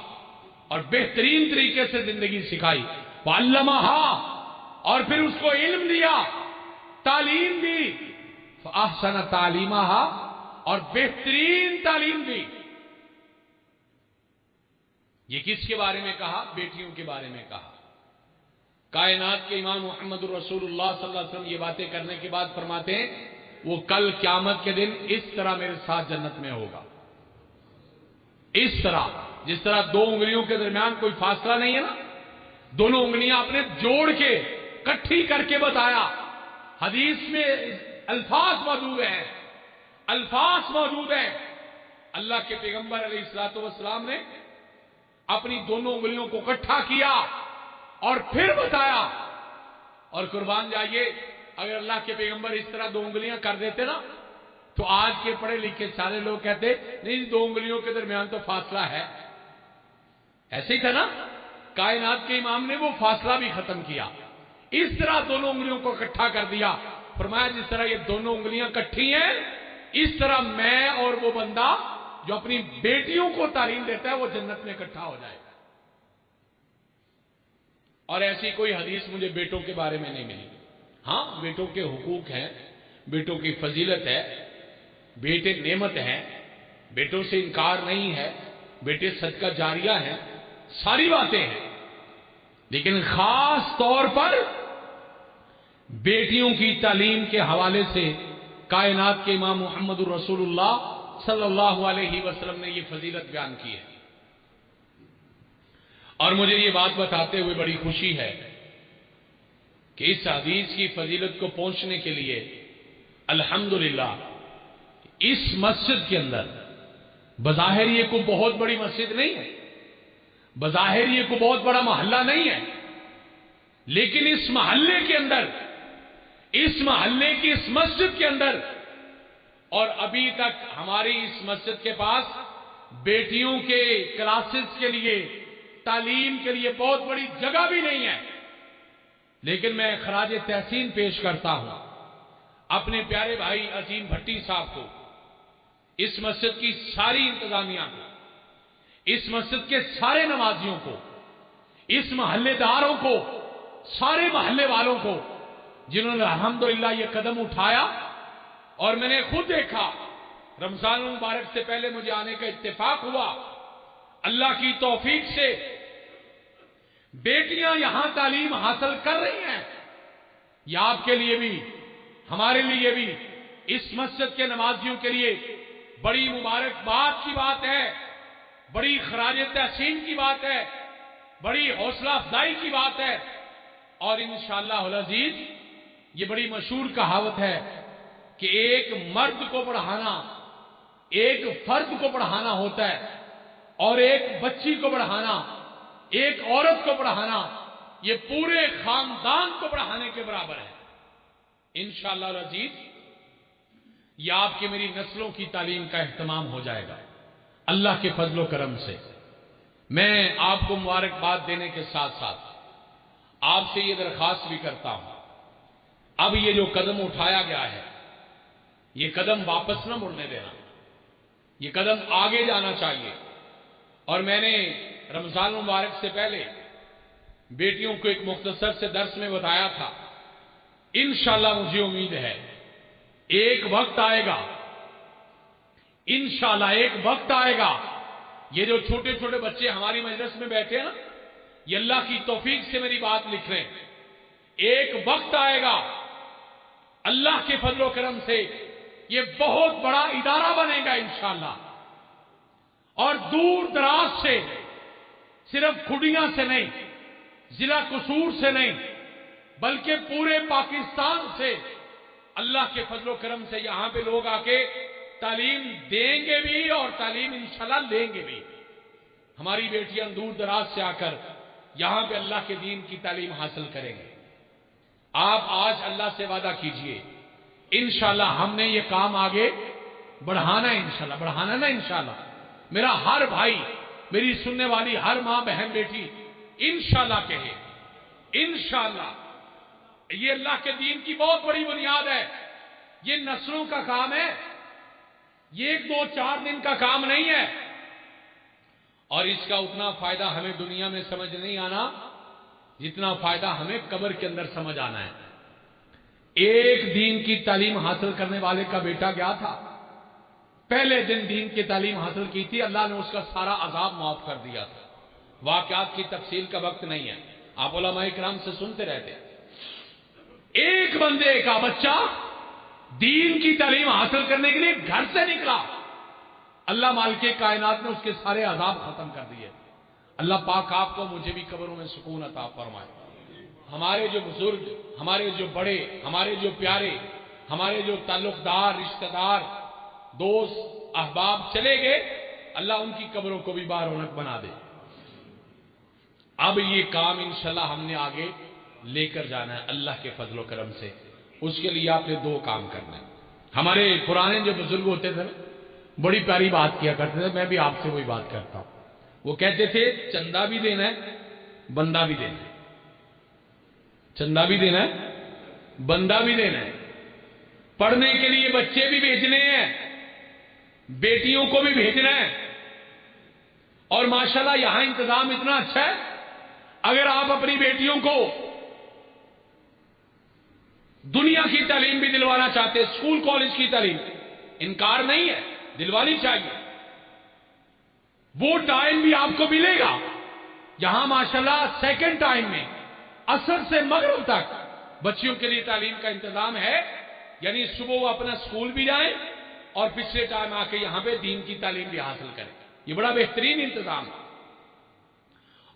اور بہترین طریقے سے زندگی سکھائی، وَعَلَّمَهَا، اور پھر اس کو علم دیا، تعلیم دی، فَأَحْسَنَ تَعْلِيمَهَا، اور بہترین تعلیم دی۔ یہ کس کے بارے میں کہا؟ بیٹیوں کے بارے میں کہا۔ کائنات کے امام محمد الرسول اللہ صلی اللہ علیہ وسلم یہ باتیں کرنے کے بعد فرماتے ہیں وہ کل قیامت کے دن اس طرح میرے ساتھ جنت میں ہوگا، اس طرح جس طرح دو انگلیوں کے درمیان کوئی فاصلہ نہیں ہے نا، دونوں انگلیاں اپنے جوڑ کے کٹھی کر کے بتایا۔ حدیث میں الفاظ موجود ہیں، الفاظ موجود ہیں۔ اللہ کے پیغمبر علیہ الصلوۃ والسلام نے اپنی دونوں انگلیوں کو اکٹھا کیا اور پھر بتایا۔ اور قربان جائیے اگر اللہ کے پیغمبر اس طرح دو انگلیاں کر دیتے نا تو آج کے پڑھے لکھے سارے لوگ کہتے نہیں دو انگلیوں کے درمیان تو فاصلہ ہے۔ ایسے ہی تھا نا، کائنات کے امام نے وہ فاصلہ بھی ختم کیا، اس طرح دونوں انگلیوں کو اکٹھا کر دیا۔ فرمایا جس طرح یہ دونوں انگلیاں اکٹھی ہیں اس طرح میں اور وہ بندہ جو اپنی بیٹیوں کو تعلیم دیتا ہے وہ جنت میں اکٹھا ہو جائے گا۔ اور ایسی کوئی حدیث مجھے بیٹوں کے بارے میں نہیں ملی۔ ہاں بیٹوں کے حقوق ہیں، بیٹوں کی فضیلت ہے، بیٹے نعمت ہیں، بیٹوں سے انکار نہیں ہے، بیٹے صدقہ جاریہ ہیں، ساری باتیں ہیں، لیکن خاص طور پر بیٹیوں کی تعلیم کے حوالے سے کائنات کے امام محمد الرسول اللہ صلی اللہ علیہ وسلم نے یہ فضیلت بیان کی ہے۔ اور مجھے یہ بات بتاتے ہوئے بڑی خوشی ہے کہ اس حدیث کی فضیلت کو پہنچنے کے لیے الحمدللہ اس مسجد کے اندر، بظاہر یہ کوئی بہت بڑی مسجد نہیں ہے، بظاہر یہ کوئی بہت بڑا محلہ نہیں ہے، لیکن اس محلے کے اندر، اس محلے کی اس مسجد کے اندر، اور ابھی تک ہماری اس مسجد کے پاس بیٹیوں کے کلاسز کے لیے، تعلیم کے لیے بہت بڑی جگہ بھی نہیں ہے، لیکن میں خراج تحسین پیش کرتا ہوں اپنے پیارے بھائی عظیم بھٹی صاحب کو، اس مسجد کی ساری انتظامیہ کو، اس مسجد کے سارے نمازیوں کو، اس محلے داروں کو، سارے محلے والوں کو جنہوں نے الحمدللہ یہ قدم اٹھایا۔ اور میں نے خود دیکھا رمضان المبارک سے پہلے مجھے آنے کا اتفاق ہوا، اللہ کی توفیق سے بیٹیاں یہاں تعلیم حاصل کر رہی ہیں۔ یہ آپ کے لیے بھی، ہمارے لیے بھی، اس مسجد کے نمازیوں کے لیے بڑی مبارکباد کی بات ہے، بڑی خراج تحسین کی بات ہے، بڑی حوصلہ افزائی کی بات ہے۔ اور انشاءاللہ العزیز یہ بڑی مشہور کہاوت ہے کہ ایک مرد کو پڑھانا، ایک فرد کو پڑھانا ہوتا ہے، اور ایک بچی کو پڑھانا، ایک عورت کو پڑھانا، یہ پورے خاندان کو پڑھانے کے برابر ہے۔ انشاءاللہ العزیز یہ آپ کی میری نسلوں کی تعلیم کا اہتمام ہو جائے گا اللہ کے فضل و کرم سے۔ میں آپ کو مبارکباد دینے کے ساتھ ساتھ آپ سے یہ درخواست بھی کرتا ہوں، اب یہ جو قدم اٹھایا گیا ہے یہ قدم واپس نہ مڑنے دینا، یہ قدم آگے جانا چاہیے۔ اور میں نے رمضان مبارک سے پہلے بیٹیوں کو ایک مختصر سے درس میں بتایا تھا، انشاءاللہ مجھے امید ہے ایک وقت آئے گا، انشاءاللہ ایک وقت آئے گا، یہ جو چھوٹے چھوٹے بچے ہماری مجلس میں بیٹھے ہیں نا، یہ اللہ کی توفیق سے میری بات لکھ رہے ہیں، ایک وقت آئے گا اللہ کے فضل و کرم سے یہ بہت بڑا ادارہ بنے گا انشاءاللہ، اور دور دراز سے، صرف کھڈیاں سے نہیں، ضلع قصور سے نہیں، بلکہ پورے پاکستان سے اللہ کے فضل و کرم سے یہاں پہ لوگ آ کے تعلیم دیں گے بھی اور تعلیم انشاءاللہ لیں گے بھی۔ ہماری بیٹیاں دور دراز سے آ کر یہاں پہ اللہ کے دین کی تعلیم حاصل کریں گے۔ آپ آج اللہ سے وعدہ کیجئے انشاءاللہ ہم نے یہ کام آگے بڑھانا ہے، انشاءاللہ بڑھانا نا انشاءاللہ۔ میرا ہر بھائی، میری سننے والی ہر ماں بہن بیٹی انشاءاللہ کہے انشاءاللہ۔ یہ اللہ کے دین کی بہت بڑی بنیاد ہے، یہ نسلوں کا کام ہے، یہ 1-2-4 دن کا کام نہیں ہے، اور اس کا اتنا فائدہ ہمیں دنیا میں سمجھ نہیں آنا جتنا فائدہ ہمیں قبر کے اندر سمجھ آنا ہے۔ ایک دین کی تعلیم حاصل کرنے والے کا بیٹا گیا تھا، پہلے دن دین کی تعلیم حاصل کی تھی، اللہ نے اس کا سارا عذاب معاف کر دیا تھا۔ واقعات کی تفصیل کا وقت نہیں ہے، آپ علماء کرام سے سنتے رہتے ہیں۔ ایک بندے کا بچہ دین کی تعلیم حاصل کرنے کے لیے گھر سے نکلا، اللہ مالک کائنات نے اس کے سارے عذاب ختم کر دیے۔ اللہ پاک آپ کو مجھے بھی قبروں میں سکون عطا فرمائے۔ ہمارے جو بزرگ، ہمارے جو بڑے، ہمارے جو پیارے، ہمارے جو تعلق دار، رشتہ دار، دوست، احباب چلے گئے، اللہ ان کی قبروں کو بھی بارونق بنا دے۔ اب یہ کام انشاءاللہ ہم نے آگے لے کر جانا ہے اللہ کے فضل و کرم سے۔ اس کے لیے آپ نے دو کام کرنا ہے۔ ہمارے پرانے جو بزرگ ہوتے تھے بڑی پیاری بات کیا کرتے تھے، میں بھی آپ سے وہی بات کرتا ہوں۔ وہ کہتے تھے چندہ بھی دینا ہے، بندہ بھی دینا ہے۔ چندہ بھی دینا ہے، بندہ بھی دینا ہے۔ پڑھنے کے لیے بچے بھی بھیجنے ہیں، بیٹیوں کو بھی بھیجنا ہے۔ اور ماشاءاللہ یہاں انتظام اتنا اچھا ہے، اگر آپ اپنی بیٹیوں کو دنیا کی تعلیم بھی دلوانا چاہتے ہیں، اسکول کالج کی تعلیم، انکار نہیں ہے، دلوانی چاہیے۔ وہ ٹائم بھی آپ کو ملے گا یہاں ماشاءاللہ سیکنڈ ٹائم میں عصر سے مغرب تک بچیوں کے لیے تعلیم کا انتظام ہے، یعنی صبح وہ اپنا اسکول بھی جائیں اور پچھلے ٹائم آ کے یہاں پہ دین کی تعلیم بھی حاصل کریں۔ یہ بڑا بہترین انتظام ہے۔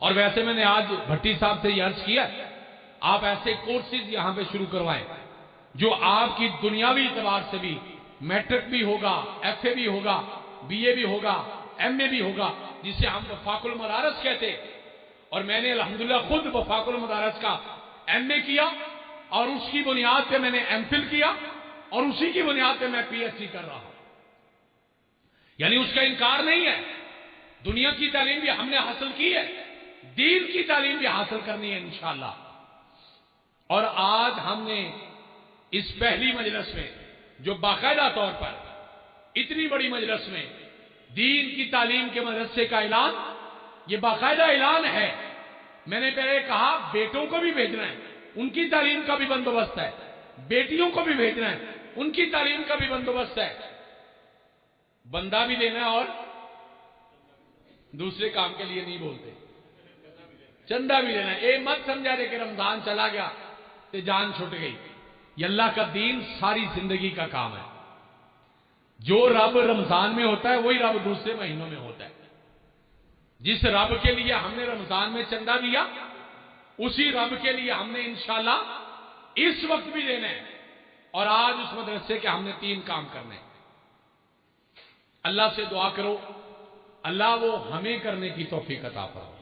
اور ویسے میں نے آج بھٹی صاحب سے یہ عرض کیا، آپ ایسے کورسز یہاں پہ شروع کروائیں جو آپ کی دنیاوی اعتبار سے بھی، میٹرک بھی ہوگا، ایف اے بھی ہوگا، بی اے بھی ہوگا، ایم اے بھی ہوگا، جسے ہم وفاق المدارس کہتے ہیں۔ اور میں نے الحمدللہ خود وفاق المدارس کا ایم اے کیا، اور اس کی بنیاد پہ میں نے ایم فل کیا، اور اسی کی بنیاد پہ میں پی ایچ ڈی کر رہا ہوں۔ یعنی اس کا انکار نہیں ہے، دنیا کی تعلیم بھی ہم نے حاصل کی ہے، دین کی تعلیم بھی حاصل کرنی ہے انشاءاللہ۔ اور آج ہم نے اس پہلی مجلس میں جو باقاعدہ طور پر اتنی بڑی مجلس میں دین کی تعلیم کے مدرسے کا اعلان، یہ باقاعدہ اعلان ہے۔ میں نے پہلے کہا بیٹوں کو بھی بھیجنا ہے، ان کی تعلیم کا بھی بندوبست ہے، بیٹیوں کو بھی بھیجنا ہے، ان کی تعلیم کا بھی بندوبست ہے، بندہ بھی دینا ہے، اور دوسرے کام کے لیے نہیں بولتے، چندہ بھی دینا ہے۔ اے مت سمجھا دے کہ رمضان چلا گیا تو جان چھوٹ گئی۔ یہ اللہ کا دین ساری زندگی کا کام ہے۔ جو رب رمضان میں ہوتا ہے وہی رب دوسرے مہینوں میں ہوتا ہے۔ جس رب کے لیے ہم نے رمضان میں چندہ دیا، اسی رب کے لیے ہم نے انشاءاللہ اس وقت بھی دینا ہے۔ اور آج اس مدرسے کے ہم نے 3 کام کرنے ہیں۔ اللہ سے دعا کرو اللہ وہ ہمیں کرنے کی توفیق عطا فرمائے،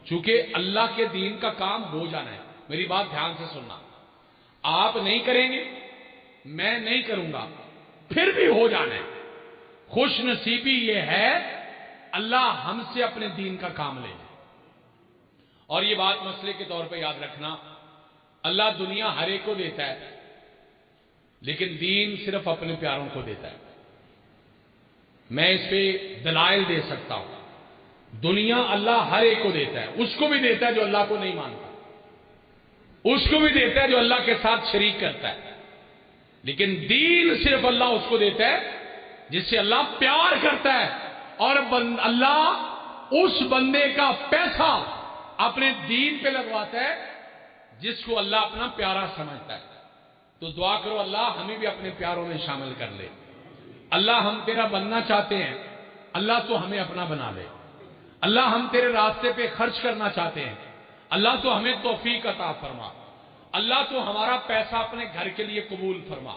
چونکہ اللہ کے دین کا کام ہو جانا ہے۔ میری بات دھیان سے سننا، آپ نہیں کریں گے، میں نہیں کروں گا، پھر بھی ہو جانا ہے۔ خوش نصیبی یہ ہے اللہ ہم سے اپنے دین کا کام لے جائے۔ اور یہ بات مسئلے کے طور پہ یاد رکھنا، اللہ دنیا ہر ایک کو دیتا ہے، لیکن دین صرف اپنے پیاروں کو دیتا ہے۔ میں اس پہ دلائل دے سکتا ہوں۔ دنیا اللہ ہر ایک کو دیتا ہے، اس کو بھی دیتا ہے جو اللہ کو نہیں مانتا، اس کو بھی دیتا ہے جو اللہ کے ساتھ شریک کرتا ہے، لیکن دین صرف اللہ اس کو دیتا ہے جس سے اللہ پیار کرتا ہے، اور اللہ اس بندے کا پیسہ اپنے دین پہ لگواتا ہے جس کو اللہ اپنا پیارا سمجھتا ہے۔ تو دعا کرو اللہ ہمیں بھی اپنے پیاروں میں شامل کر لے۔ اللہ ہم تیرا بننا چاہتے ہیں، اللہ تو ہمیں اپنا بنا لے۔ اللہ ہم تیرے راستے پہ خرچ کرنا چاہتے ہیں، اللہ تو ہمیں توفیق عطا فرما۔ اللہ تو ہمارا پیسہ اپنے گھر کے لیے قبول فرما۔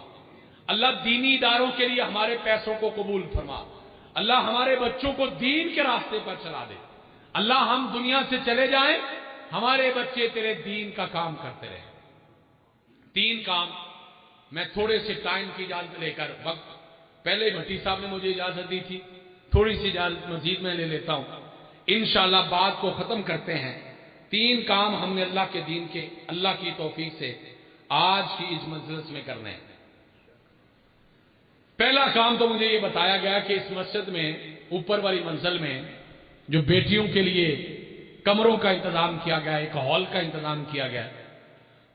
اللہ دینی اداروں کے لیے ہمارے پیسوں کو قبول فرما۔ اللہ ہمارے بچوں کو دین کے راستے پر چلا دے۔ اللہ ہم دنیا سے چلے جائیں، ہمارے بچے تیرے دین کا کام کرتے رہیں۔ 3 کام میں تھوڑے سے ٹائم کی اجازت لے کر، وقت پہلے بھٹی صاحب نے مجھے اجازت دی تھی، تھوڑی سی اجازت مزید میں لے لیتا ہوں، انشاءاللہ بات کو ختم کرتے ہیں۔ 3 کام ہم نے اللہ کے دین کے، اللہ کی توفیق سے آج کی اس مجلس میں کرنے ہیں۔ پہلا کام تو مجھے یہ بتایا گیا کہ اس مسجد میں اوپر والی منزل میں جو بیٹیوں کے لیے کمروں کا انتظام کیا گیا، ایک ہال کا انتظام کیا گیا،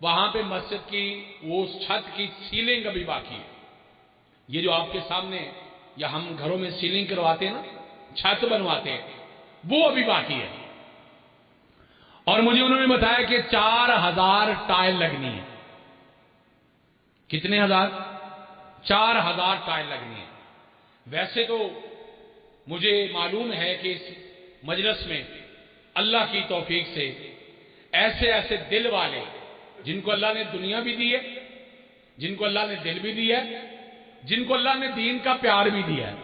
وہاں پہ مسجد کی وہ چھت کی سیلنگ ابھی باقی ہے۔ یہ جو آپ کے سامنے یا ہم گھروں میں سیلنگ کرواتے ہیں نا، چھت بنواتے ہیں، وہ ابھی باقی ہے۔ اور مجھے انہوں نے بتایا کہ 4000 ٹائل لگنی ہے. کتنے ہزار؟ 4000 ٹائل لگنی ہے. ویسے تو مجھے معلوم ہے کہ اس مجلس میں اللہ کی توفیق سے ایسے ایسے دل والے جن کو اللہ نے دنیا بھی دی ہے، جن کو اللہ نے دل بھی دیا ہے، جن کو اللہ نے دین کا پیار بھی دیا ہے،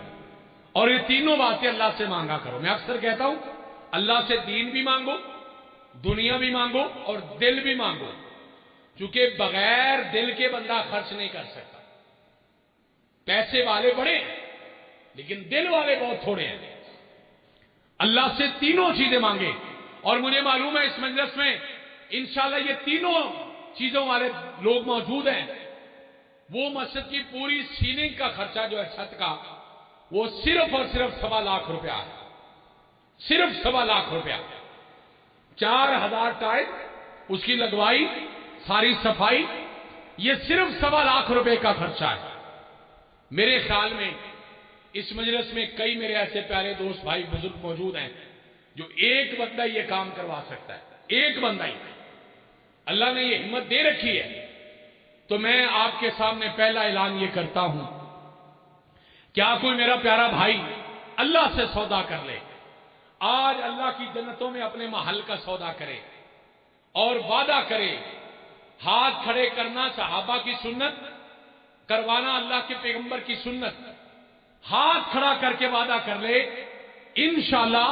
اور یہ تینوں باتیں اللہ سے مانگا کرو. میں اکثر کہتا ہوں اللہ سے دین بھی مانگو، دنیا بھی مانگو اور دل بھی مانگو، کیونکہ بغیر دل کے بندہ خرچ نہیں کر سکتا. پیسے والے بڑے ہیں لیکن دل والے بہت تھوڑے ہیں. اللہ سے تینوں چیزیں مانگے. اور مجھے معلوم ہے اس مجلس میں انشاءاللہ یہ تینوں چیزوں والے لوگ موجود ہیں. وہ مسجد کی پوری سیلنگ کا خرچہ جو ہے چھت کا، وہ صرف اور صرف 1.25 لاکھ روپیہ ہے. صرف 1.25 لاکھ روپیہ. 4000 ٹائل، اس کی لگوائی، ساری صفائی، یہ صرف 1.25 لاکھ روپے کا خرچہ ہے. میرے خیال میں اس مجلس میں کئی میرے ایسے پیارے دوست بھائی بزرگ موجود ہیں جو ایک بندہ یہ کام کروا سکتا ہے. ایک بندہ ہی. اللہ نے یہ ہمت دے رکھی ہے. تو میں آپ کے سامنے پہلا اعلان یہ کرتا ہوں، کیا کوئی میرا پیارا بھائی اللہ سے سودا کر لے؟ آج اللہ کی جنتوں میں اپنے محل کا سودا کرے اور وعدہ کرے. ہاتھ کھڑے کرنا صحابہ کی سنت، کروانا اللہ کے پیغمبر کی سنت. ہاتھ کھڑا کر کے وعدہ کر لے انشاءاللہ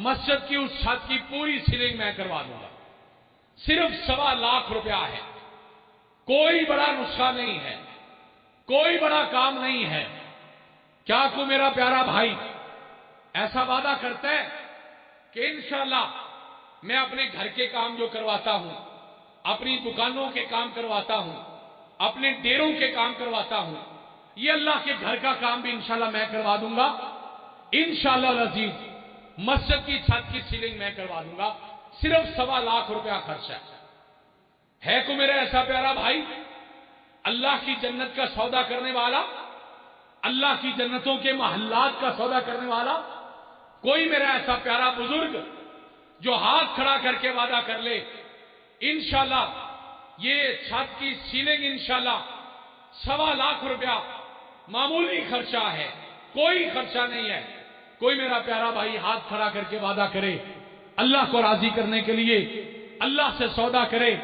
مسجد کی اس چھت کی پوری سیلنگ میں کروا دوں گا. صرف 1.25 لاکھ روپیہ ہے. کوئی بڑا نسخہ نہیں ہے، کوئی بڑا کام نہیں ہے. کیا کوئی میرا پیارا بھائی ایسا وعدہ کرتا ہے کہ انشاءاللہ میں اپنے گھر کے کام جو کرواتا ہوں، اپنی دکانوں کے کام کرواتا ہوں، اپنے ڈیروں کے کام کرواتا ہوں، یہ اللہ کے گھر کا کام بھی انشاءاللہ میں کروا دوں گا. انشاءاللہ العزیز مسجد کی چھت کی سیلنگ میں کروا دوں گا. صرف 1.25 لاکھ روپیہ خرچ ہے کوئی میرا ایسا پیارا بھائی اللہ کی جنت کا سودا کرنے والا، اللہ کی جنتوں کے محلات کا سودا کرنے والا؟ کوئی میرا ایسا پیارا بزرگ جو ہاتھ کھڑا کر کے وعدہ کر لے انشاءاللہ یہ چھت کی سیلنگ انشاءاللہ 1.25 لاکھ روپیہ معمولی خرچہ ہے، کوئی خرچہ نہیں ہے. کوئی میرا پیارا بھائی ہاتھ کھڑا کر کے وعدہ کرے اللہ کو راضی کرنے کے لیے، اللہ سے سودا کرے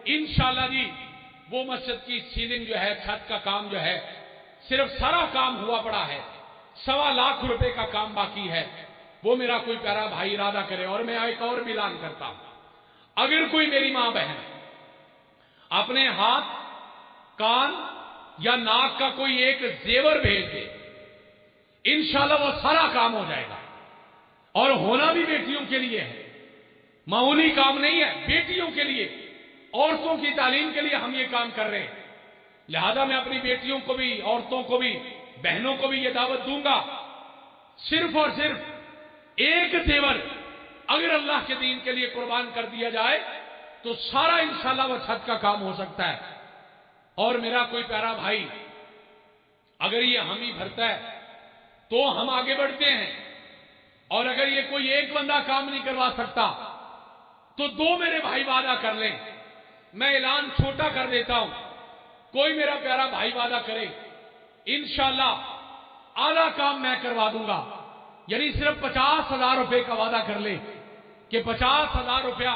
انشاءاللہ جی وہ مسجد کی سیلنگ جو ہے، چھت کا کام جو ہے، صرف سارا کام ہوا پڑا ہے، 1.25 لاکھ روپے کا کام باقی ہے. وہ میرا کوئی پیارا بھائی ارادہ کرے. اور میں ایک اور بھی اعلان کرتا ہوں، اگر کوئی میری ماں بہن اپنے ہاتھ، کان یا ناک کا کوئی ایک زیور بھیج دے انشاءاللہ وہ سارا کام ہو جائے گا. اور ہونا بھی بیٹیوں کے لیے ہے، معمولی کام نہیں ہے. بیٹیوں کے لیے، عورتوں کی تعلیم کے لیے ہم یہ کام کر رہے ہیں. لہذا میں اپنی بیٹیوں کو بھی، عورتوں کو بھی، بہنوں کو بھی یہ دعوت دوں گا، صرف اور صرف ایک زیور اگر اللہ کے دین کے لیے قربان کر دیا جائے تو سارا انشاءاللہ وہ چھت کا کام ہو سکتا ہے. اور میرا کوئی پیارا بھائی اگر یہ ہم ہی بھرتا ہے تو ہم آگے بڑھتے ہیں، اور اگر یہ کوئی ایک بندہ کام نہیں کروا سکتا تو 2 میرے بھائی وعدہ کر لیں. میں اعلان چھوٹا کر دیتا ہوں، کوئی میرا پیارا بھائی وعدہ کرے انشاءاللہ آدھا کام میں کروا دوں گا. یعنی صرف 50,000 روپے کا وعدہ کر لے کہ 50,000 روپیہ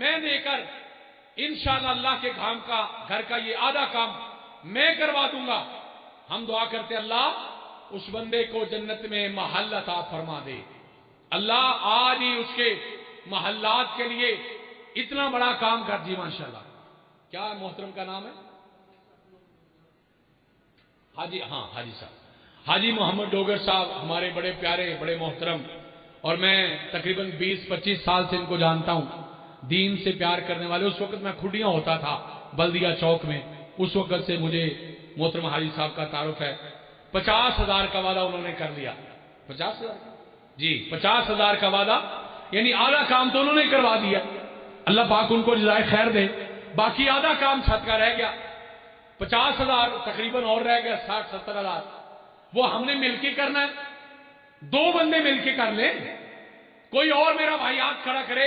میں دے کر انشاءاللہ اللہ کے گھر کا یہ آدھا کام میں کروا دوں گا. ہم دعا کرتے اللہ اس بندے کو جنت میں محل عطا فرما دے. اللہ آج ہی اس کے محلات کے لیے اتنا بڑا کام کر دی. ماشاءاللہ. کیا محترم کا نام ہے؟ حاجی صاحب، حاجی محمد ڈوگر صاحب، ہمارے بڑے پیارے، بڑے محترم، اور میں تقریباً 20-25 سال سے ان کو جانتا ہوں. دین سے پیار کرنے والے. اس وقت میں کھڈیاں ہوتا تھا بلدیہ چوک میں، اس وقت سے مجھے محترم حاجی صاحب کا تعارف ہے. 50,000 کا وعدہ انہوں نے کر لیا. 50,000 جی 50,000 کا وعدہ، یعنی آدھا کام تو انہوں نے کروا دیا. اللہ پاک ان کو جزائے خیر دے. باقی آدھا کام چھت کا رہ گیا. 50,000 تقریباً اور رہ گیا. 60-70,000 وہ ہم نے مل کے کرنا ہے. 2 بندے مل کے کر لیں. کوئی اور میرا بھائی ہاتھ کھڑا کرے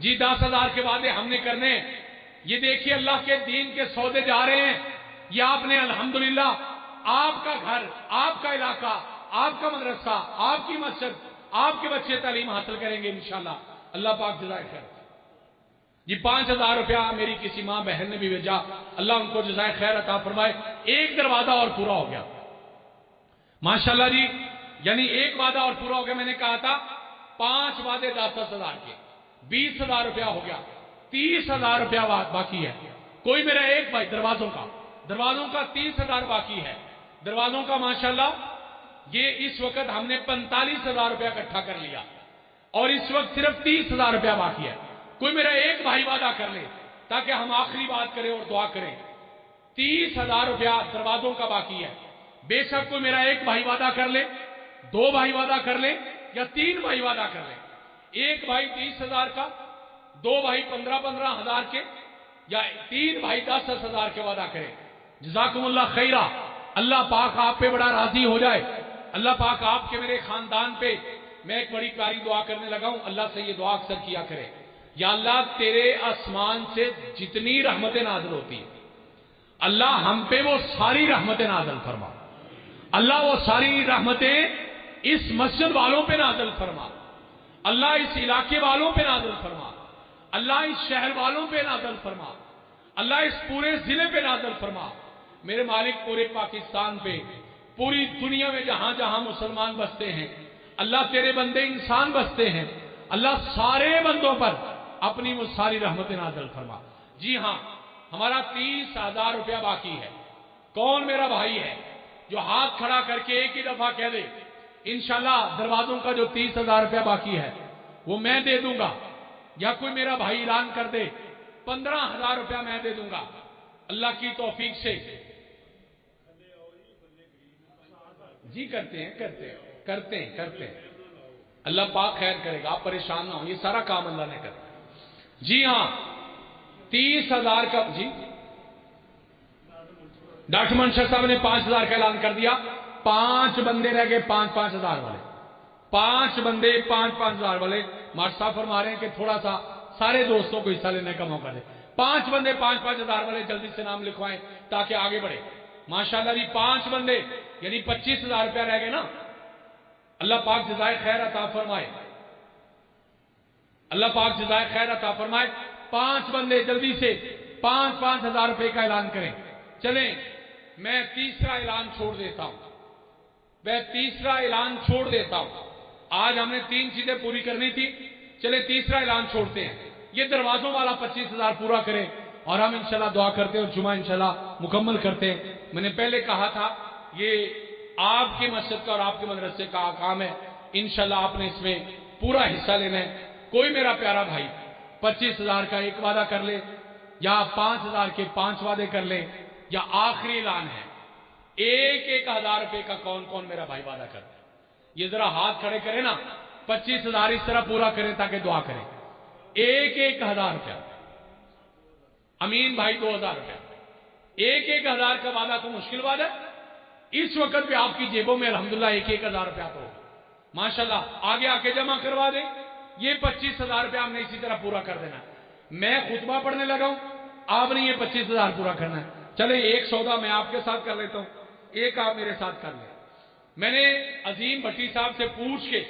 جی 10,000 کے وعدے ہم نے کرنے ہیں. یہ دیکھیے اللہ کے دین کے سودے جا رہے ہیں. یہ آپ نے الحمدللہ آپ کا گھر، آپ کا علاقہ، آپ کا مدرسہ، آپ کی مسجد، آپ کے بچے تعلیم حاصل کریں گے انشاءاللہ. اللہ پاک جزائے خیر. جی 5,000 روپیہ میری کسی ماں بہن نے بھی بھیجا، اللہ ان کو جزائے خیر عطا فرمائے. ایک دروازہ اور پورا ہو گیا ماشاءاللہ جی. یعنی ایک وعدہ اور پورا ہو گیا. میں نے کہا تھا 5 وعدے 10,000 کے، 20,000 روپیہ ہو گیا. 30,000 روپیہ باقی ہے. کوئی میرا ایک بھائی دروازوں کا 30,000 باقی ہے. دروازوں کا ماشاءاللہ یہ اس وقت ہم نے 45,000 روپیہ اکٹھا کر لیا اور اس وقت صرف 30,000 روپیہ باقی ہے. کوئی میرا ایک بھائی وعدہ کر لے تاکہ ہم آخری بات کریں اور دعا کریں. 30,000 روپیہ دروازوں کا باقی ہے. بے شک کوئی میرا ایک بھائی وعدہ کر لے، 2 بھائی وعدہ کر لے یا 3 بھائی وعدہ کر لے. ایک بھائی 30,000 کا، 2 بھائی 15,000 کے یا 3 بھائی 10,000 کے وعدہ کرے. جزاکم اللہ خیرہ. اللہ پاک آپ پہ بڑا راضی ہو جائے. اللہ پاک آپ کے میرے خاندان پہ. میں ایک بڑی پیاری دعا کرنے لگا ہوں، اللہ سے یہ دعا اکثر کیا کرے. یا اللہ تیرے آسمان سے جتنی رحمتیں نازل ہوتی ہیں اللہ ہم پہ وہ ساری رحمتیں نازل فرما. اللہ وہ ساری رحمتیں اس مسجد والوں پہ نازل فرما. اللہ اس علاقے والوں پہ نازل فرما. اللہ اس شہر والوں پہ نازل فرما. اللہ اس پورے ضلع پہ نازل فرما. میرے مالک پورے پاکستان پہ، پوری دنیا میں جہاں جہاں مسلمان بستے ہیں اللہ تیرے بندے انسان بستے ہیں، اللہ سارے بندوں پر اپنی وہ ساری رحمتیں نازل فرما. جی ہاں ہمارا 30,000 روپیہ باقی ہے. کون میرا بھائی ہے جو ہاتھ کھڑا کر کے ایک ہی دفعہ کہہ دے انشاءاللہ دروازوں کا جو 30,000 روپیہ باقی ہے وہ میں دے دوں گا، یا کوئی میرا بھائی اعلان کر دے 15,000 روپیہ میں دے دوں گا اللہ کی توفیق سے. جی کرتے ہیں اللہ پاک خیر کرے گا. آپ پریشان نہ ہوں، یہ سارا کام اللہ نے کرا. جی ہاں 30,000 کا. جی ڈاکٹر منشر صاحب نے 5,000 کا اعلان کر دیا. 5 بندے رہ گئے 5,000 والے. 5 بندے 5,000 والے. مارشد صاحب فرما رہے ہیں کہ تھوڑا سا سارے دوستوں کو حصہ لینے کا موقع دے. 5 بندے 5,000 والے جلدی سے نام لکھوائیں تاکہ آگے بڑھے. ماشاءاللہ جی 5 بندے یعنی 25,000 روپیہ رہ گئے نا. اللہ پاک جزائے خیر عطا فرمائے. اللہ پاک جزائے خیر عطا فرمائے. 5 بندے جلدی سے 5,000 روپے کا اعلان کریں. چلیں میں تیسرا اعلان چھوڑ دیتا ہوں. آج ہم نے 3 چیزیں پوری کرنی تھی. چلے تیسرا اعلان چھوڑتے ہیں. یہ دروازوں والا 25,000 پورا کریں اور ہم انشاءاللہ دعا کرتے ہیں اور جمعہ انشاءاللہ مکمل کرتے ہیں. میں نے پہلے کہا تھا یہ آپ کی مسجد کا اور آپ کے مدرسے کا کام ہے. انشاءاللہ آپ نے اس میں پورا حصہ لینا ہے. کوئی میرا پیارا بھائی 25,000 کا ایک وعدہ کر لے یا 5,000 کے 5 وعدے کر لے یا آخری اعلان ہے 1,000 روپے کا کون کون میرا بھائی وعدہ کرتا ہے. یہ ذرا ہاتھ کھڑے کرے نا. 25,000 اس طرح پورا کریں تاکہ دعا کریں. 1,000 روپیہ. امین بھائی 2,000 روپیہ. 1,000 کا وعدہ تو مشکل وعدہ ہے. اس وقت بھی آپ کی جیبوں میں الحمدللہ 1,000 روپیہ تو ماشاءاللہ آگے آ کے جمع کروا دیں. یہ 25,000 روپیہ ہم نے اسی طرح پورا کر دینا. میں خطبہ پڑھنے لگا ہوں، آپ نے یہ 25,000 پورا کرنا ہے. چلے ایک سودا میں آپ کے ساتھ کر لیتا ہوں، ایک آپ میرے ساتھ کر لیں. میں نے عظیم بھٹی صاحب سے پوچھ کے